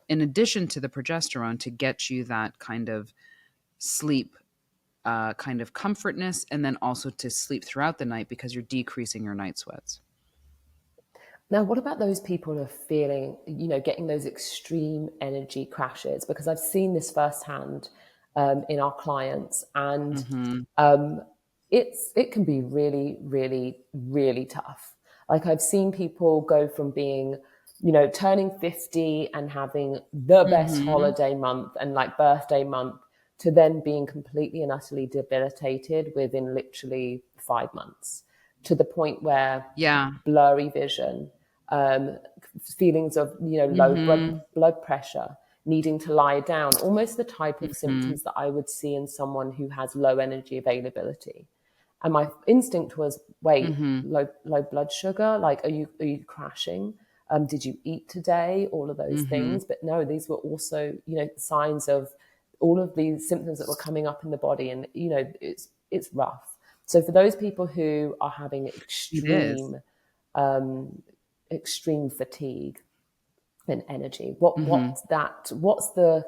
in addition to the progesterone, to get you that kind of sleep, kind of comfortness, and then also to sleep throughout the night, because you're decreasing your night sweats. Now, what about those people who are feeling, getting those extreme energy crashes? Because I've seen this firsthand in our clients, and Hmm. it can be really, really, really tough. Like I've seen people go from being turning 50 and having the best Mhm. holiday month and like birthday month to then being completely and utterly debilitated within literally 5 months, to the point where Yeah. blurry vision, um, feelings of low Mhm. blood pressure, needing to lie down, almost the type of Mhm. symptoms that I would see in someone who has low energy availability. And my instinct was, wait, Mhm. low blood sugar? Like, are you crashing? Did you eat today? All of those Mhm. things. But no, these were also, signs of all of these symptoms that were coming up in the body. And, it's rough. So for those people who are having It is. um, extreme fatigue and energy, Mhm. what's the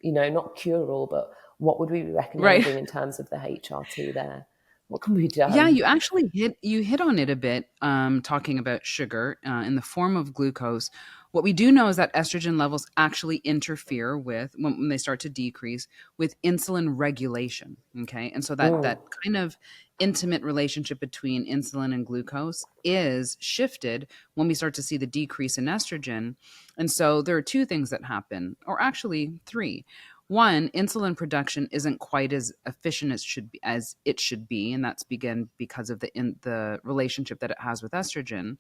not cure all, but what would we be Right. recommending in terms of the HRT there? What can be Yeah, done? you actually hit on it a bit, talking about sugar in the form of glucose. What we do know is that estrogen levels actually interfere with when they start to decrease with insulin regulation. Okay, and so that Mm, kind of intimate relationship between insulin and glucose is shifted when we start to see the decrease in estrogen. And so there are two things that happen, or actually three. One, insulin production isn't quite as efficient as it should be, and that's begin because of the relationship that it has with estrogen.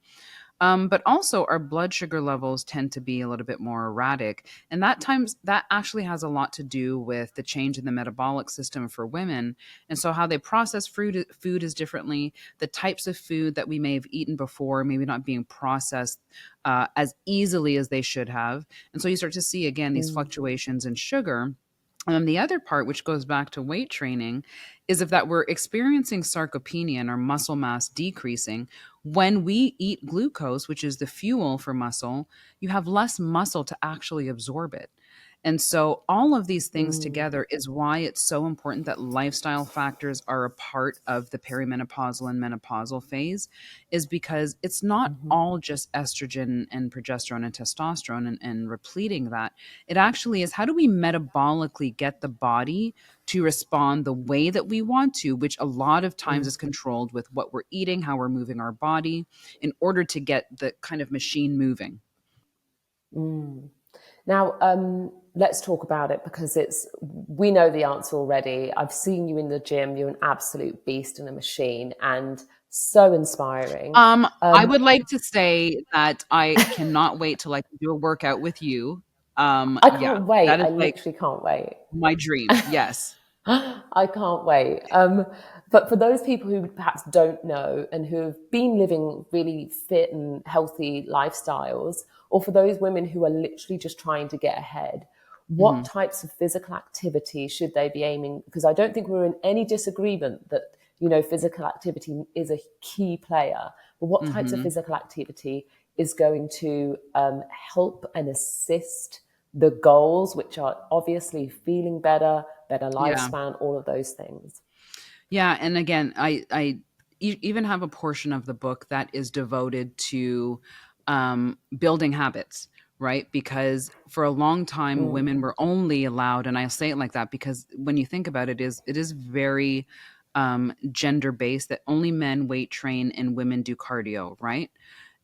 But also, our blood sugar levels tend to be a little bit more erratic, and that actually has a lot to do with the change in the metabolic system for women. And so, how they process food is differently. The types of food that we may have eaten before, maybe not being processed as easily as they should have, and so you start to see again these mm, fluctuations in sugar. And then the other part, which goes back to weight training, is if that we're experiencing sarcopenia and our muscle mass decreasing, when we eat glucose, which is the fuel for muscle, you have less muscle to actually absorb it. And so, all of these things mm, together is why it's so important that lifestyle factors are a part of the perimenopausal and menopausal phase, is because it's not mhm, all just estrogen and progesterone and testosterone and repleting that. It actually is, how do we metabolically get the body to respond the way that we want to, which a lot of times mm, is controlled with what we're eating, how we're moving our body in order to get the kind of machine moving. mm. Now, let's talk about it because we know the answer already. I've seen you in the gym. You're an absolute beast and a machine, and so inspiring. I Um, would like to say that I cannot wait till I can do a workout with you. I Yeah, can't wait. that is I like literally can't wait. my dream. Yes. I can't wait. But for those people who perhaps don't know and who have been living really fit and healthy lifestyles, or for those women who are literally just trying to get ahead, what Mhm. types of physical activity should they be aiming? Because I don't think we're in any disagreement that physical activity is a key player. But what types of Mhm. physical activity is going to help and assist the goals, which are obviously feeling better, better Yeah. lifespan, all of those things. Yeah, and again, even have a portion of the book that is devoted to building habits, right? Because for a long time, Mm, women were only allowed, and I say it like that because when you think about it, it is very gender based that only men weight train and women do cardio, right?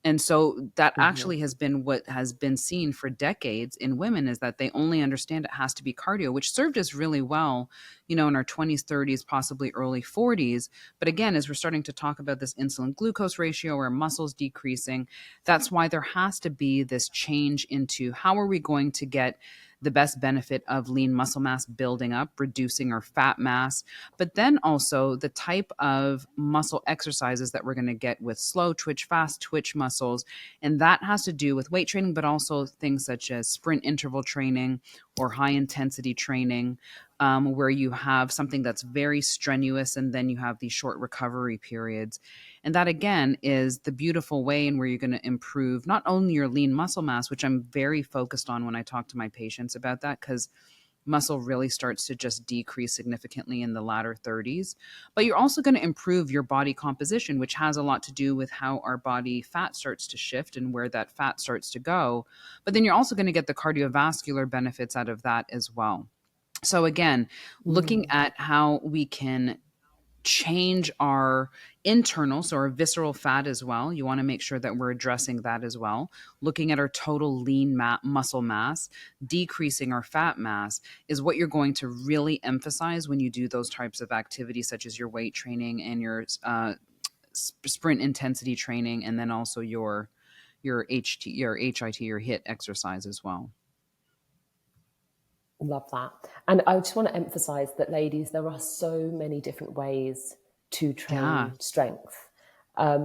And so that mhm, actually has been what has been seen for decades in women, is that they only understand it has to be cardio, which served us really well, in our 20s, 30s, possibly early 40s. But again, as we're starting to talk about this insulin glucose ratio or muscles decreasing, that's why there has to be this change into how are we going to get the best benefit of lean muscle mass building up, reducing our fat mass, but then also the type of muscle exercises that we're going to get with slow twitch, fast twitch muscles. And that has to do with weight training, but also things such as sprint interval training or high intensity training, where you have something that's very strenuous and then you have these short recovery periods. And that again is the beautiful way in where you're going to improve not only your lean muscle mass, which I'm very focused on when I talk to my patients about that, because muscle really starts to just decrease significantly in the latter 30s. But you're also going to improve your body composition, which has a lot to do with how our body fat starts to shift and where that fat starts to go. But then you're also going to get the cardiovascular benefits out of that as well. So, again, looking mm, at how we can change our internal, so our visceral fat as well. You want to make sure that we're addressing that as well. Looking at our total lean muscle mass, decreasing our fat mass is what you're going to really emphasize when you do those types of activities, such as your weight training and your sprint intensity training, and then also your HIT, your HIT exercise as well. Love that. And I just want to emphasize that, ladies, there are so many different ways to Yeah, train strength.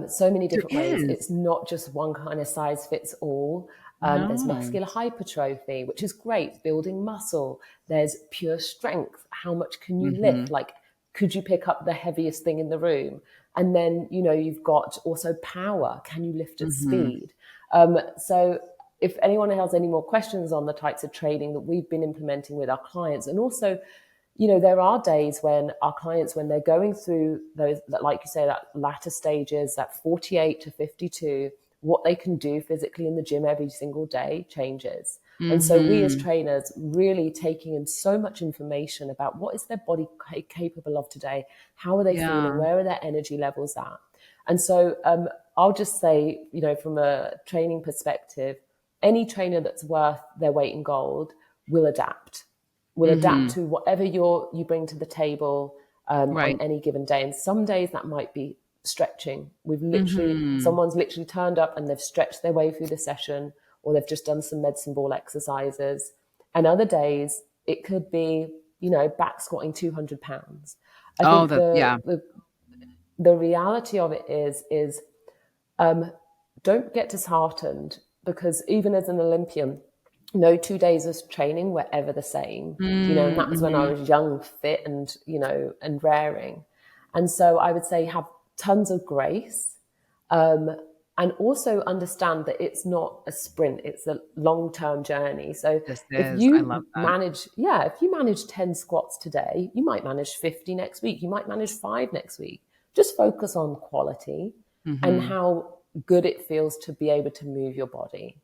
So many there different ways. is. It's not just one kind of size fits all. There's No. muscular hypertrophy, which is great, building muscle. There's pure strength. How much can you lift? Mhm. Like, could you pick up the heaviest thing in the room? And then, you've got also power. Can you lift at Mhm. speed? So if anyone has any more questions on the types of training that we've been implementing with our clients, and also, there are days when our clients, when they're going through those, like you say, that latter stages, that 48 to 52, what they can do physically in the gym every single day changes. And so we as Mhm. trainers really taking in so much information about what is their body capable of today, how are they feeling, Yeah. where are their energy levels at. And so I'll just say, from a training perspective, any trainer that's worth their weight in gold will adapt, Mhm. to whatever you bring to the table on Right. any given day. And some days that might be stretching. Mhm. Someone's literally turned up and they've stretched their way through the session, or they've just done some medicine ball exercises. And other days it could be, back squatting 200 pounds. I Oh, think that yeah. the reality of it is don't get disheartened, because even as an Olympian, no 2 days of training were ever the same. And that was when I Mhm. was young, fit, and and raring. And so I would say have tons of grace, and also understand that it's not a sprint; it's a long-term journey. So This if is. I love you that. manage, yeah, if you manage 10 squats today, you might manage 50 next week. You might manage 5 next week. Just focus on quality and Mhm. how good it feels to be able to move your body,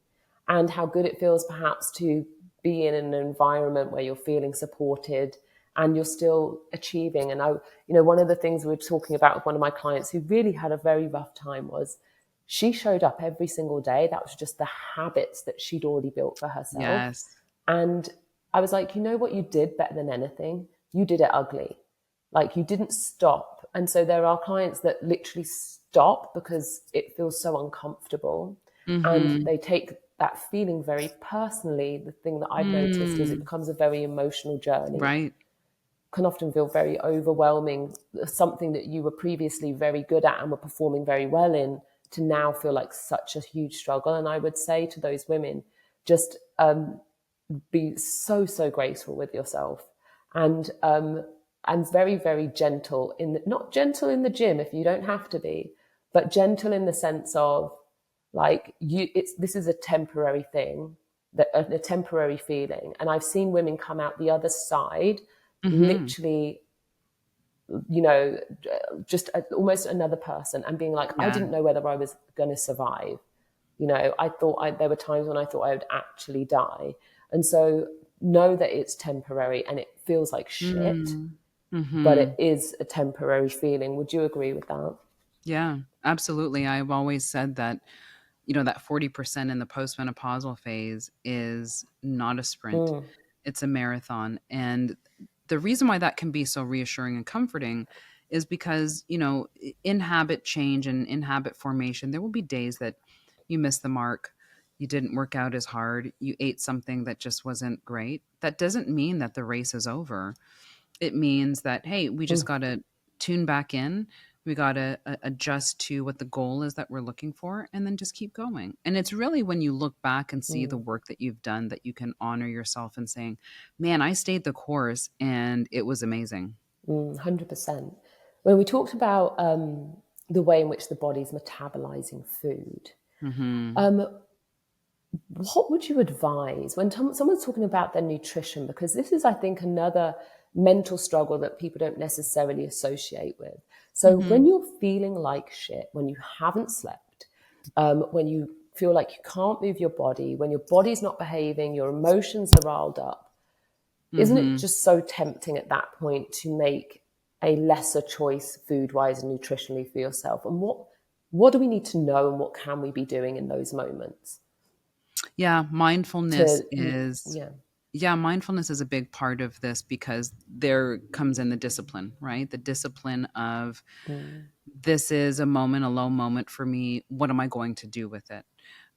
and how good it feels perhaps to be in an environment where you're feeling supported and you're still achieving. And one of the things we were talking about with one of my clients who really had a very rough time was she showed up every single day. That was just the habits that she'd already built for herself. Yes. And I was like, you know what you did better than anything? You did it ugly. Like, you didn't stop. And so there are clients that literally stop because it feels so uncomfortable. And Mhm. they take that feeling very personally. The thing that I've noticed is it Mm. becomes a very emotional journey, Right. can often feel very overwhelming. Something that you were previously very good at and were performing very well in, to now feel like such a huge struggle. And I would say to those women, just be so, so graceful with yourself, and very, very gentle not gentle in the gym if you don't have to be, but gentle in the sense of, like, this is a temporary thing, that a temporary feeling. And I've seen women come out the other side, Mhm. literally, you know, just almost another person, and being like, I Yeah. didn't know whether I was going to survive. I thought there were times when I thought I would actually die. And so know that it's temporary and it feels like shit, Mm. but it Mhm. is a temporary feeling. Would you agree with that? Yeah, absolutely. I've always said that, that 40% in the postmenopausal phase is not a sprint. Mm, It's a marathon. And the reason why that can be so reassuring and comforting is because, in habit change and in habit formation, there will be days that you miss the mark. You didn't work out as hard. You ate something that just wasn't great. That doesn't mean that the race is over. It means that, hey, we just mm, got to tune back in. We got to adjust to what the goal is that we're looking for, and then just keep going. And it's really when you look back and see the mm, work that you've done that you can honor yourself and saying, man, I stayed the course and it was amazing. 100%. When we talked about the way in which the body's metabolizing food, Hmm. um, what would you advise when someone's talking about their nutrition? Because this is, I think, another mental struggle that people don't necessarily associate with. So Hmm. when you're feeling like shit, when you haven't slept, when you feel like you can't move your body, when your body's not behaving, your emotions are riled up, isn't it Hmm. just so tempting at that point to make a lesser choice food wise and nutritionally for yourself? And what do we need to know and what can we be doing in those moments Yeah, mindfulness to, is yeah. yeah, mindfulness is a big part of this because there comes in the discipline, right? The discipline of Mm, this is a moment, a low moment for me. What am I going to do with it?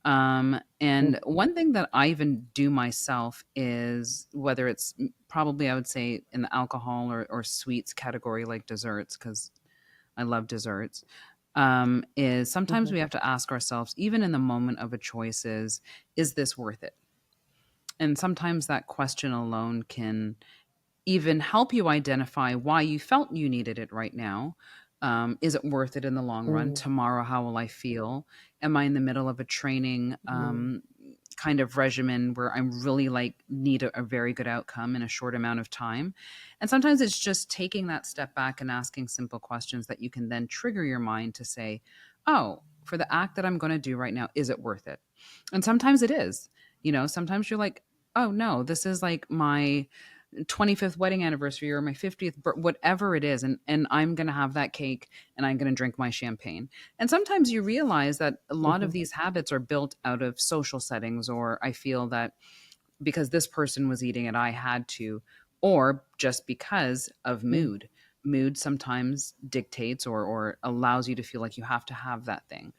And mm, one thing that I even do myself is whether it's probably I would say in the alcohol or sweets category, like desserts, because I love desserts, is sometimes mhm, we have to ask ourselves, even in the moment of a choice, is this worth it? And sometimes that question alone can even help you identify why you felt you needed it right now. Is it worth it in the long run? mm, Tomorrow, how will I feel? Am I in the middle of a training mm, kind of regimen where I'm really like need a very good outcome in a short amount of time? And sometimes it's just taking that step back and asking simple questions that you can then trigger your mind to say, oh, for the act that I'm going to do right now, is it worth it? And sometimes it is. Sometimes you're like, oh no, this is like my 25th wedding anniversary or my 50th, whatever it is. And I'm going to have that cake and I'm going to drink my champagne. And sometimes you realize that a lot of mhm, these habits are built out of social settings, or I feel that because this person was eating it, I had to, or just because of mm, mood. Mood sometimes dictates or allows you to feel like you have to have that thing.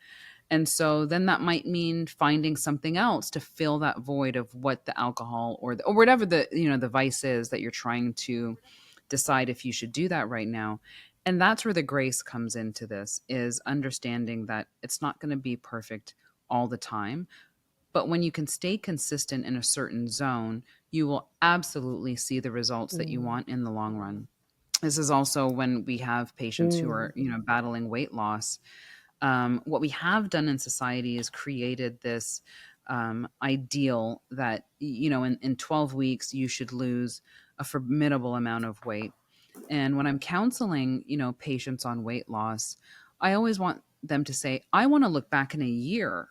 And so then that might mean finding something else to fill that void of what the alcohol or whatever the vice is that you're trying to decide if you should do that right now. And that's where the grace comes into this, is understanding that it's not going to be perfect all the time, but when you can stay consistent in a certain zone, you will absolutely see the results that you mm, want in the long run. This is also when we have patients who mm, are, battling weight loss. What we have done in society is created this ideal that in 12 weeks you should lose a formidable amount of weight. And when I'm counseling patients on weight loss, I always want them to say, I want to look back in a year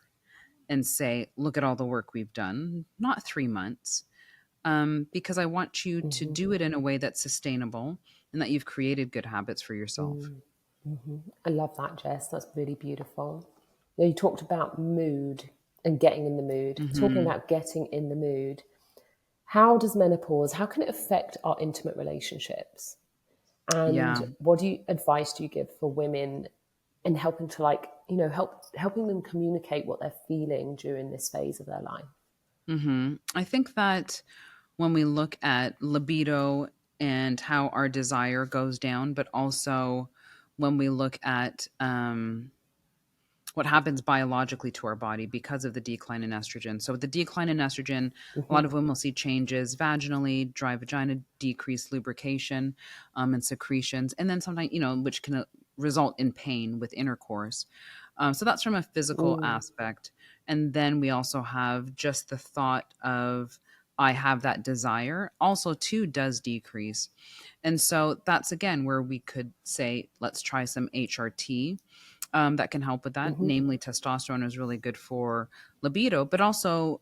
and say, look at all the work we've done, not 3 months, because I want you to mhm, do it in a way that's sustainable and that you've created good habits for yourself. mm, mhm. I love that, Jess. That's really beautiful. Now, you talked about mood and getting in the mood. Talking Hmm. about getting in the mood, how does menopause, how can it affect our intimate relationships? And Yeah. what advice do you give for women in helping to helping them communicate what they're feeling during this phase of their life? I think that when we look at libido and how our desire goes down, but also when we look at what happens biologically to our body because of the decline in estrogen. So, with the decline in estrogen, a lot Hmm. of women will see changes vaginally, dry vagina, decreased lubrication and secretions, and then sometimes, which can result in pain with intercourse. So, that's from a physical Mm, aspect. And then we also have just the thought of, I have that desire, also, too, does decrease. And so that's again where we could say, let's try some HRT that can help with that. hmm. Namely, testosterone is really good for libido, but also,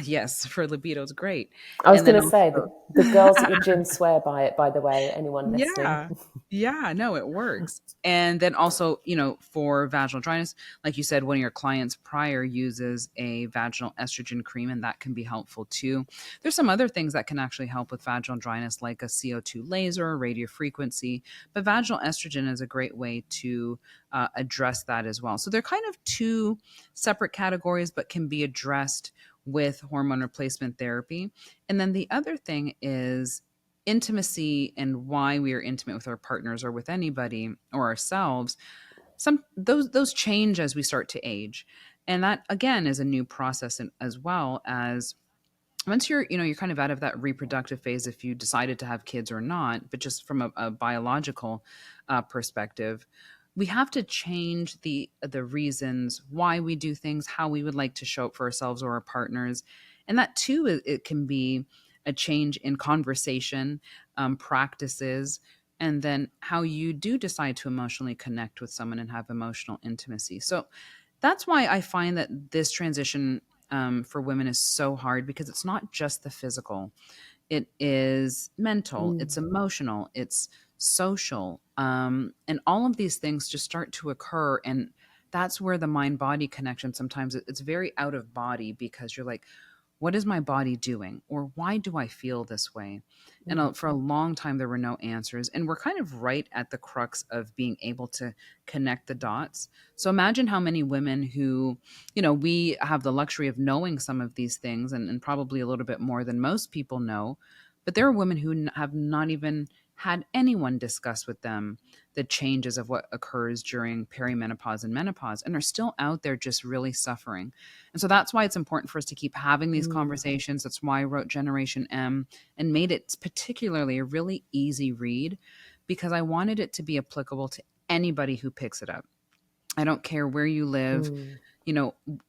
yes, for libido is great. I was And then going to say also, that the girls at the gym swear by it, by the way, anyone listening. yeah. Yeah, no, it works. And then also, for vaginal dryness, like you said, one of your clients prior uses a vaginal estrogen cream, and that can be helpful too. There's some other things that can actually help with vaginal dryness, like a CO2 laser, radio frequency. But vaginal estrogen is a great way to address that as well. So they're kind of two separate categories, but can be addressed with hormone replacement therapy. And then the other thing is intimacy and why we are intimate with our partners or with anybody or ourselves. Some those change as we start to age, and that again is a new process, as well as once you're kind of out of that reproductive phase, if you decided to have kids or not. But just from a biological perspective, we have to change the reasons why we do things, how we would like to show up for ourselves or our partners. And that too, it can be a change in conversation, practices, and then how you do decide to emotionally connect with someone and have emotional intimacy. So that's why I find that this transition for women is so hard, because it's not just the physical, it is mental, it's Mm, emotional, it's social, and all of these things just start to occur. And that's where the mind body connection, sometimes it's very out of body, because you're like, what is my body doing? Or why do I feel this way? And for a long time, there were no answers. And we're kind of right at the crux of being able to connect the dots. So imagine how many women who, we have the luxury of knowing some of these things, and probably a little bit more than most people know. But there are women who have not even had anyone discuss with them the changes of what occurs during perimenopause and menopause, and are still out there just really suffering. And so that's why it's important for us to keep having these conversations. That's why I wrote Generation M and made it particularly a really easy read, because I wanted it to be applicable to anybody who picks it up. I don't care where you live,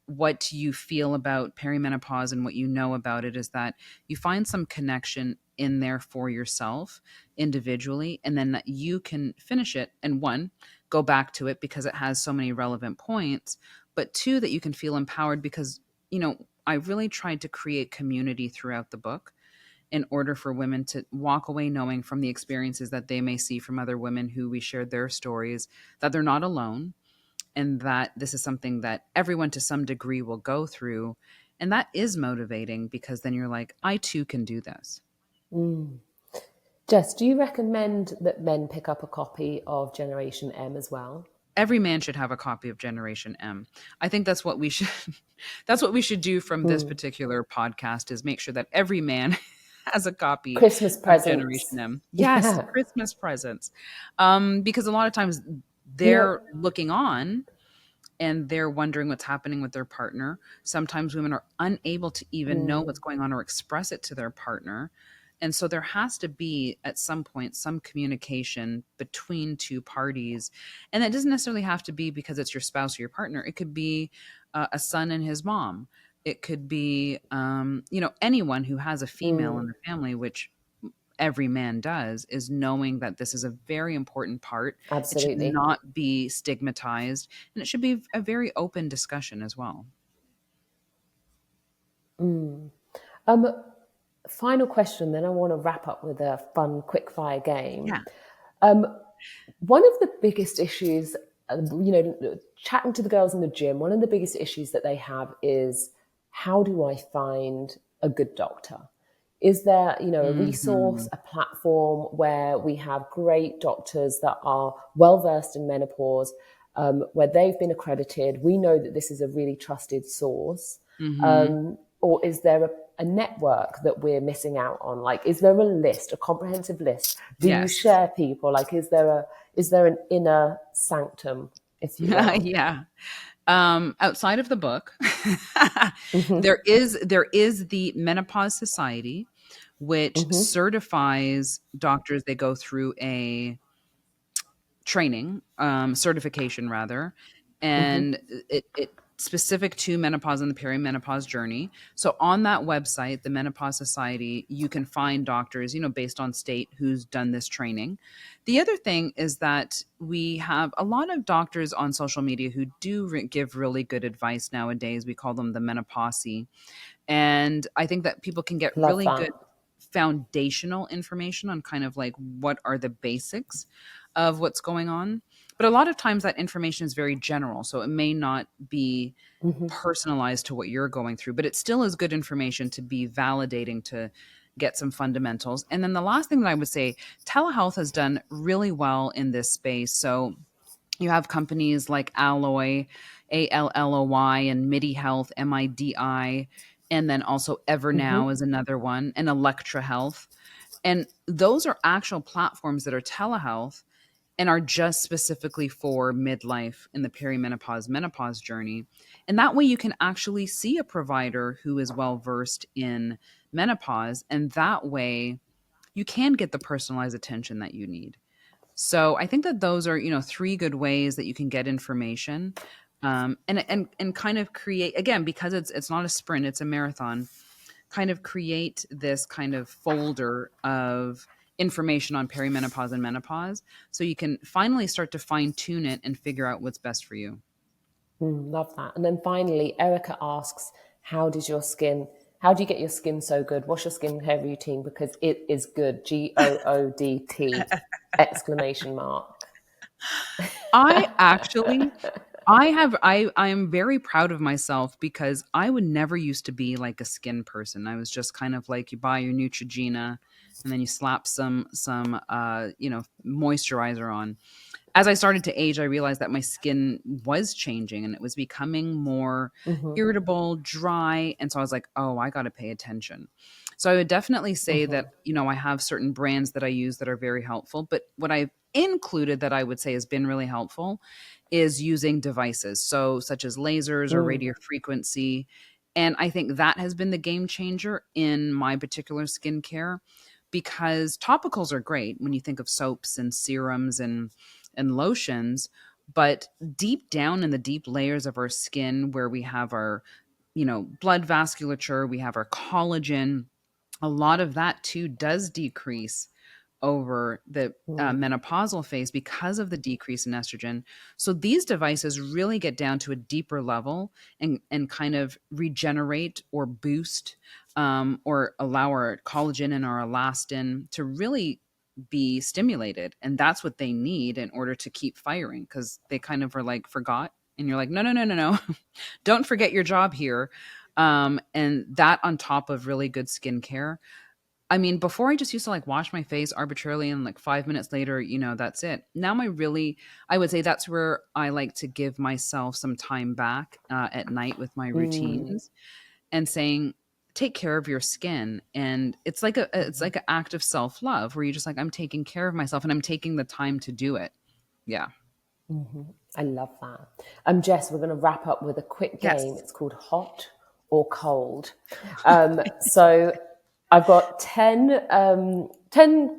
what you feel about perimenopause, and what you know about it is that you find some connection in there for yourself individually, and then that you can finish it and, one, go back to it because it has so many relevant points, but two, that you can feel empowered because, I really tried to create community throughout the book in order for women to walk away knowing from the experiences that they may see from other women who we shared their stories, that they're not alone, and that this is something that everyone to some degree will go through. And that is motivating, because then you're like, I too can do this. Jess, do you recommend that men pick up a copy of Generation M as well? Every man should have a copy of Generation M. I think that's what we should that's what we should do from this particular podcast, is make sure that every man has a copy Christmas of Generation presents. M. Yes, Yeah. Christmas presents. Because a lot of times You know, they're looking on and they're wondering what's happening with their partner. Sometimes women are unable to even know what's going on or express it to their partner. And so there has to be, at some point, some communication between two parties. And that doesn't necessarily have to be because it's your spouse or your partner. It could be a son and his mom. It could be, anyone who has a female in the family, which every man does, is knowing that this is a very important part. It should absolutely. not be stigmatized, and it should be a very open discussion as well. Final question, then I want to wrap up with a fun quick fire game. Yeah. One of the biggest issues, chatting to the girls in the gym, one of the biggest issues that they have is, how do I find a good doctor? Is there, a resource, Hmm. a platform where we have great doctors that are well versed in menopause, where they've been accredited? We know that this is a really trusted source. Hmm. Or is there a network that we're missing out on? Like, is there a list, a comprehensive list? Do you Yes. share people? Like, is there an inner sanctum, if you will? Yeah. Outside of the book, there is the Menopause Society, which certifies doctors. They go through a training, certification rather, and it specific to menopause and the perimenopause journey. So on that website, the Menopause Society, you can find doctors, based on state, who's done this training. The other thing is that we have a lot of doctors on social media who do give really good advice nowadays. We call them the menopause. And I think that people can get Love really good that. foundational information on kind of like what are the basics of what's going on. But a lot of times that information is very general. So it may not be personalized to what you're going through, but it still is good information to be validating, to get some fundamentals. And then the last thing that I would say, telehealth has done really well in this space. So you have companies like Alloy, ALLOY, and MIDI Health, MIDI, and then also Evernow is another one, and Electra Health. And those are actual platforms that are telehealth and are just specifically for midlife in the perimenopause menopause journey. And that way you can actually see a provider who is well versed in menopause. And that way you can get the personalized attention that you need. So I think that those are, three good ways that you can get information, and kind of create, again, because it's not a sprint, it's a marathon. Kind of create this kind of folder of information on perimenopause and menopause, so you can finally start to fine tune it and figure out what's best for you. Love that. And then finally, Erica asks, how does your skin How do you get your skin so good? What's your skincare routine? Because it is good. GOODT exclamation mark. I actually I am very proud of myself because I would never used to be like a skin person. I was just kind of like you buy your Neutrogena and then you slap some moisturizer on. As I started to age, I realized that my skin was changing and it was becoming more Mm-hmm, irritable, dry, and so I was like, "Oh, I got to pay attention." So I would definitely say mm-hmm, that, I have certain brands that I use that are very helpful, but what I've included that I would say has been really helpful is using devices, so such as lasers or mm, radio frequency, and I think that has been the game changer in my particular skincare because topicals are great when you think of soaps and serums and lotions, but deep down in the deep layers of our skin where we have our, blood vasculature, we have our collagen, a lot of that too does decrease over the mm. menopausal phase because of the decrease in estrogen. So these devices really get down to a deeper level and kind of regenerate or boost or allow our collagen and our elastin to really be stimulated. And that's what they need in order to keep firing because they kind of are like forgot. And you're like, no, no, no, no, no. Don't forget your job here. And that on top of really good skincare. I mean, before I just used to like wash my face arbitrarily and like 5 minutes later, that's it. Now I would say that's where I like to give myself some time back at night with my Mm, routines and saying, take care of your skin. And it's mhm, like an act of self love where you're just like, I'm taking care of myself and I'm taking the time to do it. Yeah. mhm. I love that. Jess, we're going to wrap up with a quick game. Yes. It's called Hot or Cold. So I've got 10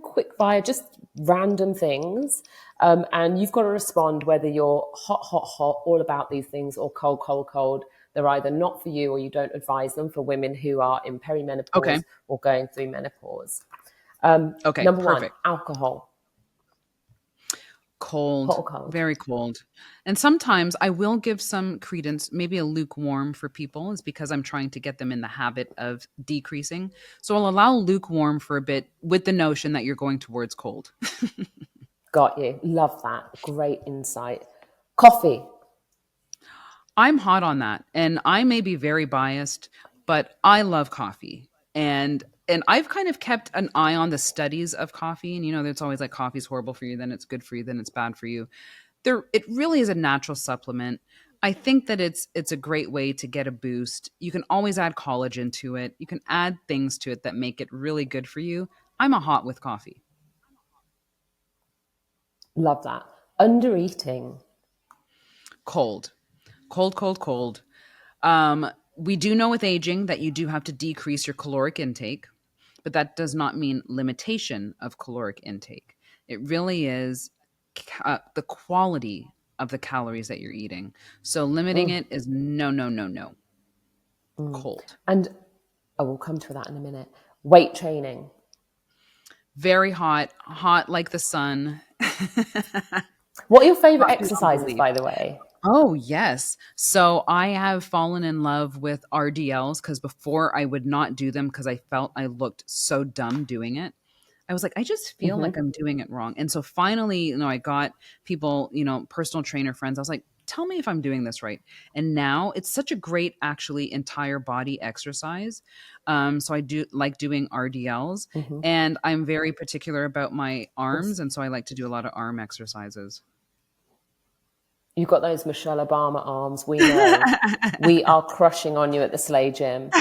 quick fire, just random things. And you've got to respond whether you're hot, hot, hot, all about these things, or cold, cold, cold. They're either not for you or you don't advise them for women who are in Okay. perimenopause or going through menopause. Okay. Number one, Perfect. alcohol. Hot Cold, or cold? very cold. And sometimes I will give some credence, maybe a lukewarm for people, is because I'm trying to get them in the habit of decreasing. So I'll allow lukewarm for a bit with the notion that you're going towards cold. Got you. Love that. Great insight. Coffee. I'm hot on that. And I may be very biased, but I love coffee. And I've kind of kept an eye on the studies of coffee. And there's always like coffee's horrible for you, then it's good for you, then it's bad for you. It really is a natural supplement. I think that it's a great way to get a boost. You can always add collagen to it. You can add things to it that make it really good for you. I'm a hot with coffee. Love that. Under eating. Cold. Cold, cold, cold. We do know with aging that you do have to decrease your caloric intake, but that does not mean limitation of caloric intake. It really is the quality of the calories that you're eating. So limiting it is no, no, no, no. Cold. And I will come to that in a minute. Weight training. Very hot, hot like the sun. What are your favorite Hot beyond exercises, belief. by the way? Oh, yes. So I have fallen in love with RDLs because before I would not do them because I felt I looked so dumb doing it. I was like, I just feel like Hmm. I'm doing it wrong. And so finally, I got people, personal trainer friends. I was like, tell me if I'm doing this right. And now it's such a great, actually, entire body exercise. So I do like doing RDLs, Hmm. and I'm very particular about my arms. Awesome. And so I like to do a lot of arm exercises. You've got those Michelle Obama arms. We know. We are crushing on you at the Slay Gym.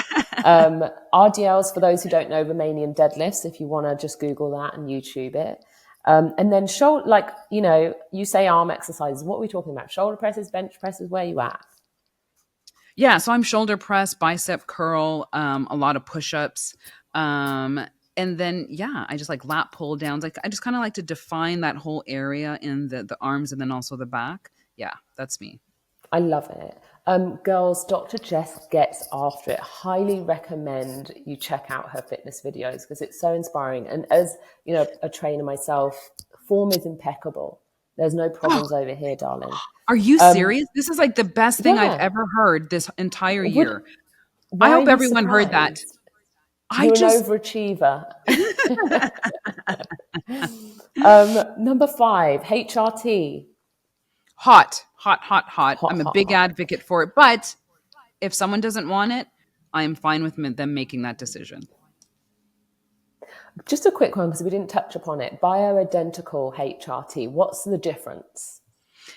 RDLs, for those who don't know, Romanian deadlifts, if you want to just Google that and YouTube it. And then shoulder, like, you say arm exercises. What are we talking about? Shoulder presses, bench presses, where are you at? Yeah, so I'm shoulder press, bicep curl, a lot of push-ups. Um, and then yeah, I just like lat pull downs. Like I just kind of like to define that whole area in the arms and then also the back. Yeah, that's me. I love it. Girls, Dr. Jess gets after it. Highly recommend you check out her fitness videos because it's so inspiring. And as a trainer myself, form is impeccable. There's no Oh, problems over here, darling. are you Um, serious? This is like the best thing I've yeah, ever heard this entire would year. I Why are hope you everyone heard that. surprised? I You're an just overachiever. Number 5, HRT. hot, hot, hot, hot. Hot, I'm a hot, big hot. advocate for it, but if someone doesn't want it, I am fine with them making that decision. Just a quick one because we didn't touch upon it. Bioidentical HRT. What's the difference?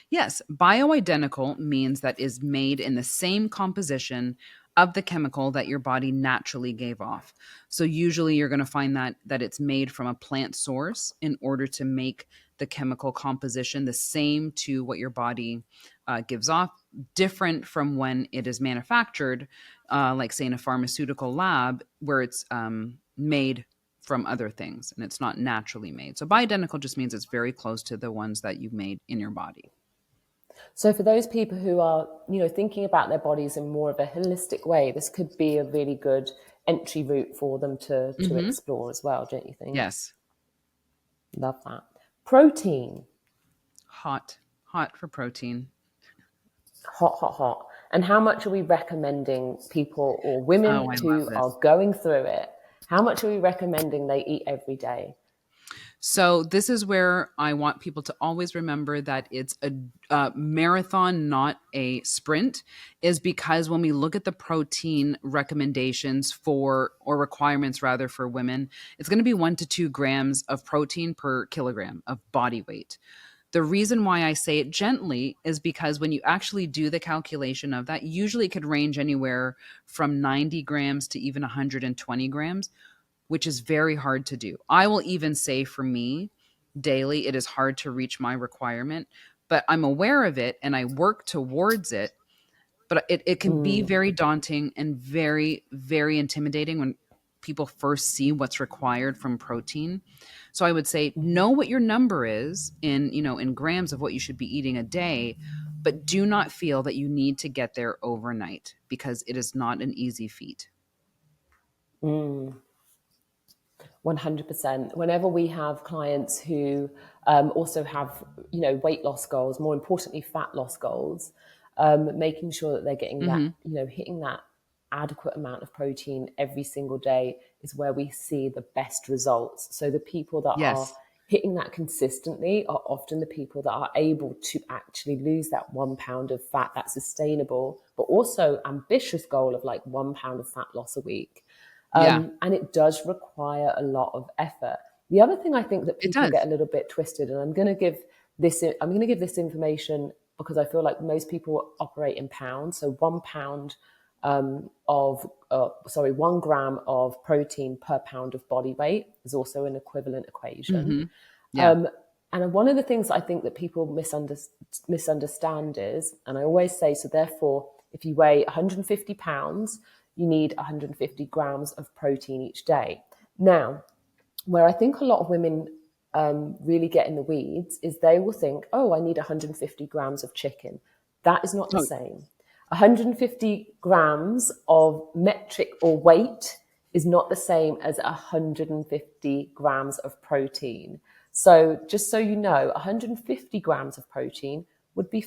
Yes, bioidentical means that is made in the same composition of the chemical that your body naturally gave off. So usually you're going to find that it's made from a plant source in order to make the chemical composition the same to what your body gives off, different from when it is manufactured, like say in a pharmaceutical lab where it's made from other things and it's not naturally made. So bioidentical just means it's very close to the ones that you've made in your body. So for those people who are, thinking about their bodies in more of a holistic way, this could be a really good entry route for them to Hmm. explore as well, don't you think? Yes. Love that. Protein. Hot. Hot for protein. Hot, hot, hot. And how much are we recommending people or Oh, women I love who this. are going through it? How much are we recommending they eat every day? So this is where I want people to always remember that it's a marathon, not a sprint, is because when we look at the protein recommendations for, or requirements rather, for women, it's going to be 1 to 2 grams of protein per kilogram of body weight. The reason why I say it gently is because when you actually do the calculation of that, usually it could range anywhere from 90 grams to even 120 grams, which is very hard to do. I will even say for me, daily, it is hard to reach my requirement, but I'm aware of it and I work towards it. But it can be very daunting and very, very intimidating when people first see what's required from protein. So I would say know what your number is in grams of what you should be eating a day, but do not feel that you need to get there overnight because it is not an easy feat. 100%. Whenever we have clients who also have, weight loss goals, more importantly, fat loss goals, making sure that they're getting that, Mhm. hitting that adequate amount of protein every single day is where we see the best results. So the people that are Yes. hitting that consistently are often the people that are able to actually lose that 1 pound of fat, that's sustainable, but also ambitious goal of like 1 pound of fat loss a week. Yeah, And it does require a lot of effort. The other thing I think that it people get does. a little bit twisted, and I'm going to give this information because I feel like most people operate in pounds. So 1 pound of 1 gram of protein per pound of body weight is also an equivalent equation. Mhm. Yeah. Um, and one of the things I think that people misunderstand is, and I always say, so therefore, if you weigh 150 pounds, you need 150 grams of protein each day. Now, where I think a lot of women really get in the weeds is they will think, oh, I need 150 grams of chicken. That is not the Oh, same. 150 grams of metric or weight is not the same as 150 grams of protein. So just so you know, 150 grams of protein would be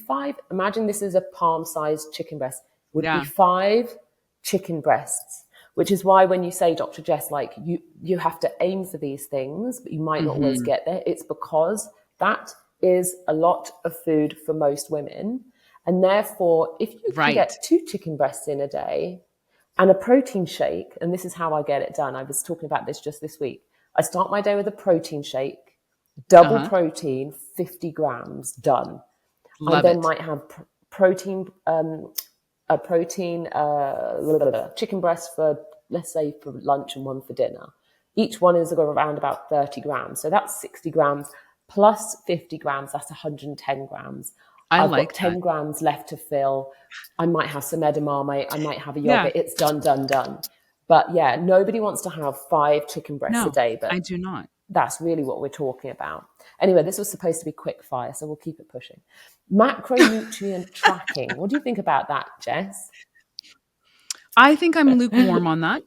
imagine this is a palm-sized chicken breast, would be yeah. 5 chicken breasts, which is why when you say, Dr. Jess, like you have to aim for these things, but you might not always Mhm. get there. It's because that is a lot of food for most women. And therefore, if you can Right. get 2 chicken breasts in a day and a protein shake, and this is how I get it done. I was talking about this just this week. I start my day with a protein shake, double Uh-huh. protein, 50 grams, done. I Love then it. might have protein, a protein chicken breast for, let's say, for lunch and one for dinner. Each one is around about 30 grams. So that's 60 grams plus 50 grams. That's 110 grams. I I've got like that. 10 grams left to fill. I might have some edamame. I might have a Yeah. yogurt. It's done, done, done. But yeah, nobody wants to have 5 chicken breasts a No, day, I but do not. that's really what we're talking about. Anyway, this was supposed to be quick fire, so we'll keep it pushing. Macronutrient tracking. What do you think about that, Jess? I think I'm lukewarm on that.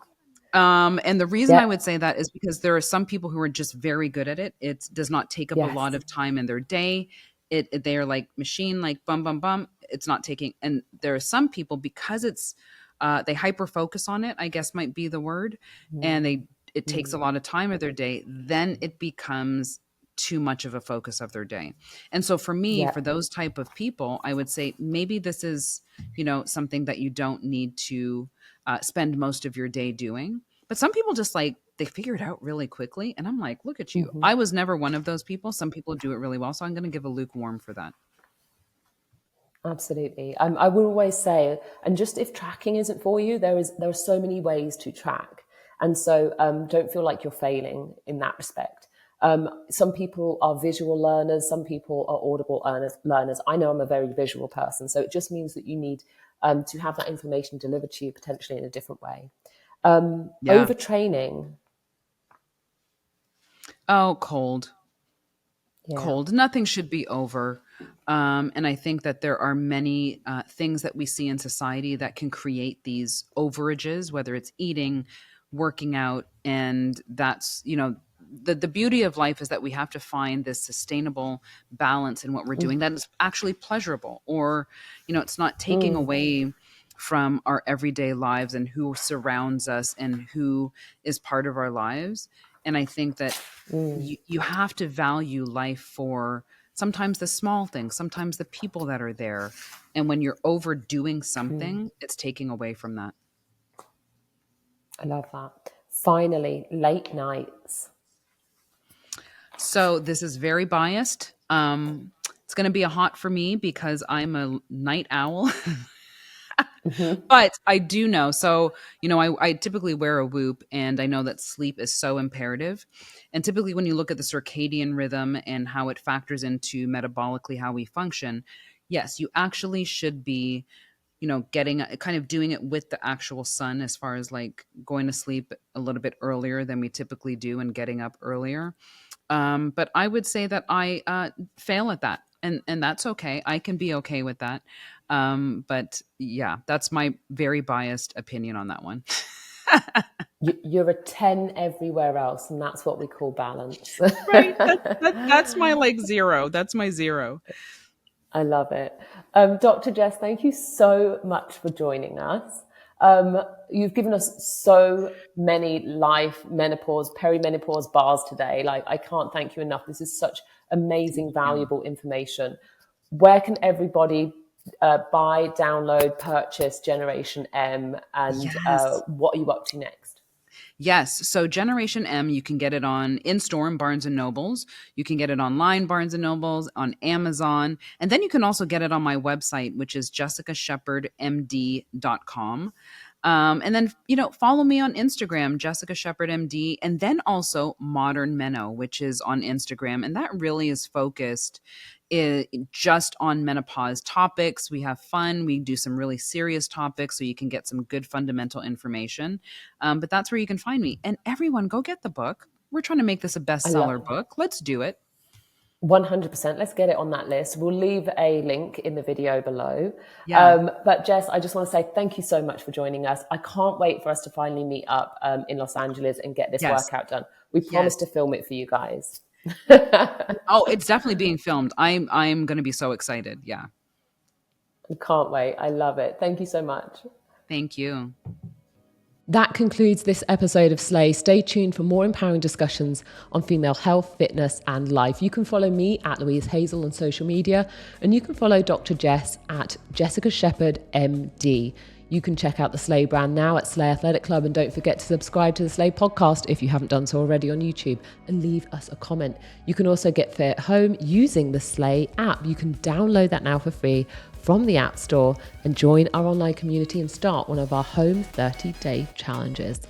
And the reason I would Yep. say that is because there are some people who are just very good at it. It does not take up a lot Yes. of time in their day. They are like machine, like bum bum bum. It's not taking. And there are some people because it's they hyper focus on it, I guess might be the word, and it takes a lot of time of their day, then it becomes too much of a focus of their day. And so for me, Yeah. for those type of people, I would say maybe this is, something that you don't need to spend most of your day doing. But some people just like, they figure it out really quickly. And I'm like, look at you. Mhm. I was never one of those people. Some people do it really well. So I'm going to give a lukewarm for that. Absolutely. I will always say, and just if tracking isn't for you, there are so many ways to track. And so don't feel like you're failing in that respect. Some people are visual learners, some people are audible learners. I know I'm a very visual person, so it just means that you need to have that information delivered to you potentially in a different way. Yeah. Overtraining. Oh, cold. Yeah. Cold. Nothing should be over. And I think that there are many things that we see in society that can create these overages, whether it's eating, working out. And that's, the beauty of life is that we have to find this sustainable balance in what we're doing that is actually pleasurable, or, it's not taking away from our everyday lives and who surrounds us and who is part of our lives. And I think that you have to value life for sometimes the small things, sometimes the people that are there. And when you're overdoing something, it's taking away from that. I love that. Finally, late nights. So this is very biased. It's going to be a hot for me because I'm a night owl. But I do know. So, I typically wear a Whoop, and I know that sleep is so imperative. And typically, when you look at the circadian rhythm and how it factors into metabolically how we function, yes, you actually should be, getting kind of doing it with the actual sun, as far as like going to sleep a little bit earlier than we typically do and getting up earlier. But I would say that I fail at that, and that's okay. I can be okay with that. But yeah, that's my very biased opinion on that one. You're a 10 everywhere else, and that's what we call balance. Right. That's my like zero. That's my zero. I love it. Dr. Jess, thank you so much for joining us. You've given us so many life, menopause, perimenopause bars today. Like, I can't thank you enough. This is such amazing, valuable information. Where can everybody buy, download, purchase Generation M, and Yes. what are you up to next? Yes. So Generation M, you can get it in store in Barnes and Nobles. You can get it online, Barnes and Nobles, on Amazon. And then you can also get it on my website, which is jessicashepherdmd.com. And then, follow me on Instagram, Jessica Shepherd MD, and then also Modern Meno, which is on Instagram. And that really is focused just on menopause topics. We have fun. We do some really serious topics so you can get some good fundamental information. But that's where you can find me. And everyone, go get the book. We're trying to make this a I love bestseller it. book. Let's do it. 100%. Let's get it on that list. We'll leave a link in the video below. Yeah. But Jess, I just want to say thank you so much for joining us. I can't wait for us to finally meet up in Los Angeles and get this Yes. workout done. We Yes. promise to film it for you guys. Oh, it's definitely being filmed. I'm going to be so excited. Yeah. I can't wait. I love it. Thank you so much. Thank you. That concludes this episode of Slay. Stay tuned for more empowering discussions on female health, fitness, and life. You can follow me at Louise Hazel on social media, and you can follow Dr. Jess at Jessica Shepherd MD. You can check out the Slay brand now at Slay Athletic Club, and don't forget to subscribe to the Slay podcast if you haven't done so already on YouTube, and leave us a comment. You can also get fit at home using the Slay app. You can download that now for free from the App Store and join our online community and start one of our home 30-day challenges.